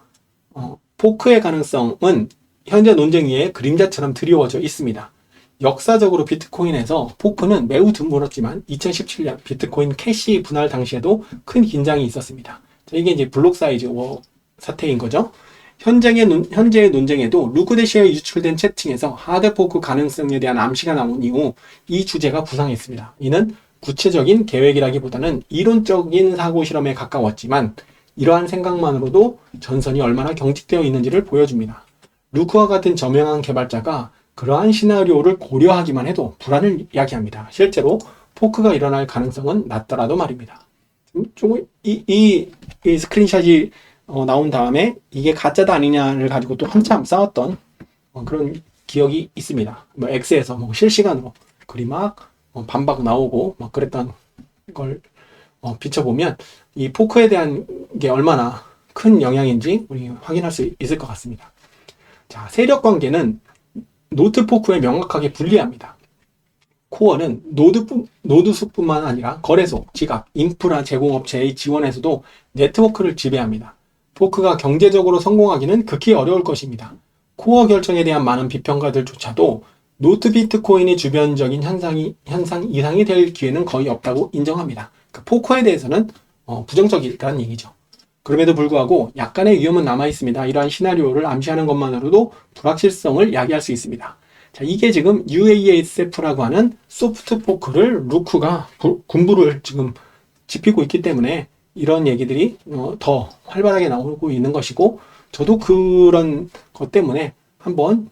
포크의 가능성은 현재 논쟁 위에 그림자처럼 드리워져 있습니다. 역사적으로 비트코인에서 포크는 매우 드물었지만 2017년 비트코인 캐시 분할 당시에도 큰 긴장이 있었습니다. 이게 이제 블록 사이즈 사태인 거죠. 현재의 논쟁에도 루크대시에 유출된 채팅에서 하드포크 가능성에 대한 암시가 나온 이후 이 주제가 부상했습니다. 이는 구체적인 계획이라기보다는 이론적인 사고 실험에 가까웠지만 이러한 생각만으로도 전선이 얼마나 경직되어 있는지를 보여줍니다. 루크와 같은 저명한 개발자가 그러한 시나리오를 고려하기만 해도 불안을 야기합니다. 실제로 포크가 일어날 가능성은 낮더라도 말입니다. 이 스크린샷이 나온 다음에 이게 가짜다 아니냐를 가지고 또 한참 싸웠던 그런 기억이 있습니다. X에서 실시간으로 글이 막 반박 나오고 막 그랬던 걸 비춰보면 이 포크에 대한 게 얼마나 큰 영향인지 우리 확인할 수 있을 것 같습니다. 자, 세력 관계는 노트 포크에 명확하게 분리합니다. 코어는 노드 수뿐만 아니라 거래소, 지갑, 인프라 제공업체의 지원에서도 네트워크를 지배합니다. 포크가 경제적으로 성공하기는 극히 어려울 것입니다. 코어 결정에 대한 많은 비평가들조차도 노트 비트코인의 주변적인 현상 이상이 될 기회는 거의 없다고 인정합니다. 포커에 대해서는 부정적이라는 얘기죠. 그럼에도 불구하고 약간의 위험은 남아있습니다. 이러한 시나리오를 암시하는 것만으로도 불확실성을 야기할 수 있습니다. 자, 이게 지금 UASF라고 하는 소프트 포크를 루크가 군부를 지금 지피고 있기 때문에 이런 얘기들이 더 활발하게 나오고 있는 것이고 저도 그런 것 때문에 한번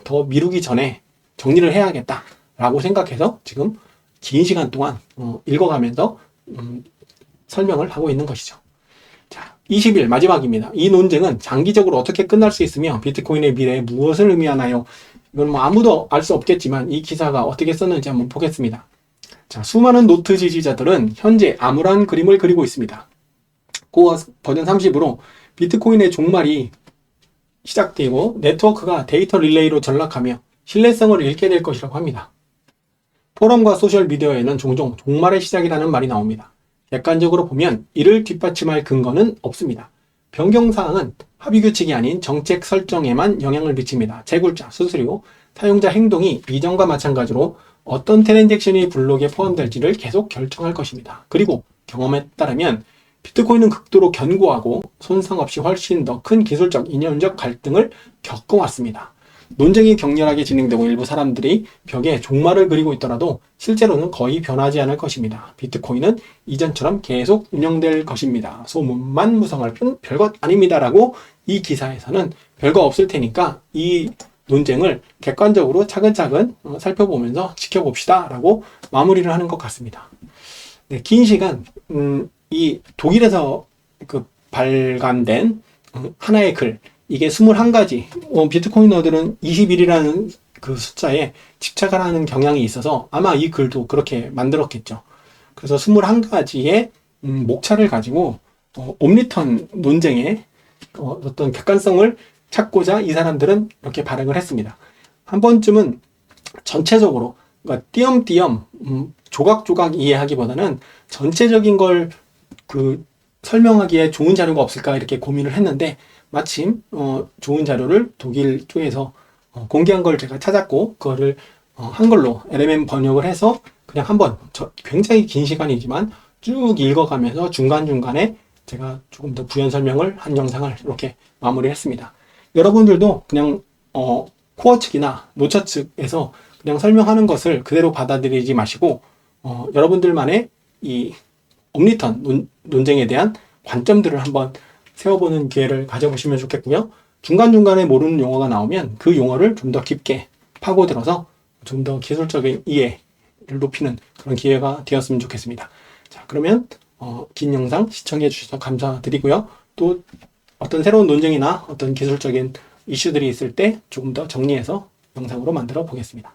더 미루기 전에 정리를 해야겠다라고 생각해서 지금 긴 시간 동안 읽어가면서 설명을 하고 있는 것이죠. 자, 20일 마지막입니다. 이 논쟁은 장기적으로 어떻게 끝날 수 있으며 비트코인의 미래에 무엇을 의미하나요? 이건 아무도 알 수 없겠지만 이 기사가 어떻게 썼는지 한번 보겠습니다. 자, 수많은 노트 지지자들은 현재 암울한 그림을 그리고 있습니다. 코어 버전 30으로 비트코인의 종말이 시작되고 네트워크가 데이터 릴레이로 전락하며 신뢰성을 잃게 될 것이라고 합니다. 포럼과 소셜미디어에는 종종 종말의 시작이라는 말이 나옵니다. 객관적으로 보면 이를 뒷받침할 근거는 없습니다. 변경사항은 합의규칙이 아닌 정책 설정에만 영향을 미칩니다. 재굴자, 수수료, 사용자 행동이 이전과 마찬가지로 어떤 트랜잭션이 블록에 포함될지를 계속 결정할 것입니다. 그리고 경험에 따르면 비트코인은 극도로 견고하고 손상 없이 훨씬 더 큰 기술적, 이념적 갈등을 겪어왔습니다. 논쟁이 격렬하게 진행되고 일부 사람들이 벽에 종말을 그리고 있더라도 실제로는 거의 변하지 않을 것입니다. 비트코인은 이전처럼 계속 운영될 것입니다. 소문만 무성할 뿐 별것 아닙니다라고 이 기사에서는 별거 없을 테니까 이 논쟁을 객관적으로 차근차근 살펴보면서 지켜봅시다 라고 마무리를 하는 것 같습니다. 네, 긴 시간 이 독일에서 발간된 하나의 글, 이게 21가지, 비트코이너들은 21이라는 그 숫자에 집착을 하는 경향이 있어서 아마 이 글도 그렇게 만들었겠죠. 그래서 21가지의 목차를 가지고 옴니턴 논쟁의 어떤 객관성을 찾고자 이 사람들은 이렇게 발행을 했습니다. 한 번쯤은 전체적으로, 그러니까 띄엄띄엄 조각조각 이해하기보다는 전체적인 걸 설명하기에 좋은 자료가 없을까 이렇게 고민을 했는데 마침 좋은 자료를 독일 쪽에서 공개한 걸 제가 찾았고 그거를 한글로 LMM 번역을 해서 그냥 한번 굉장히 긴 시간이지만 쭉 읽어가면서 중간중간에 제가 조금 더 부연 설명을 한 영상을 이렇게 마무리했습니다. 여러분들도 그냥 코어 측이나 노처 측에서 그냥 설명하는 것을 그대로 받아들이지 마시고 여러분들만의 이 옴니턴 논쟁에 대한 관점들을 한번 세워보는 기회를 가져보시면 좋겠고요. 중간중간에 모르는 용어가 나오면 그 용어를 좀 더 깊게 파고들어서 좀 더 기술적인 이해를 높이는 그런 기회가 되었으면 좋겠습니다. 자, 그러면 긴 영상 시청해 주셔서 감사드리고요. 또 어떤 새로운 논쟁이나 어떤 기술적인 이슈들이 있을 때 조금 더 정리해서 영상으로 만들어 보겠습니다.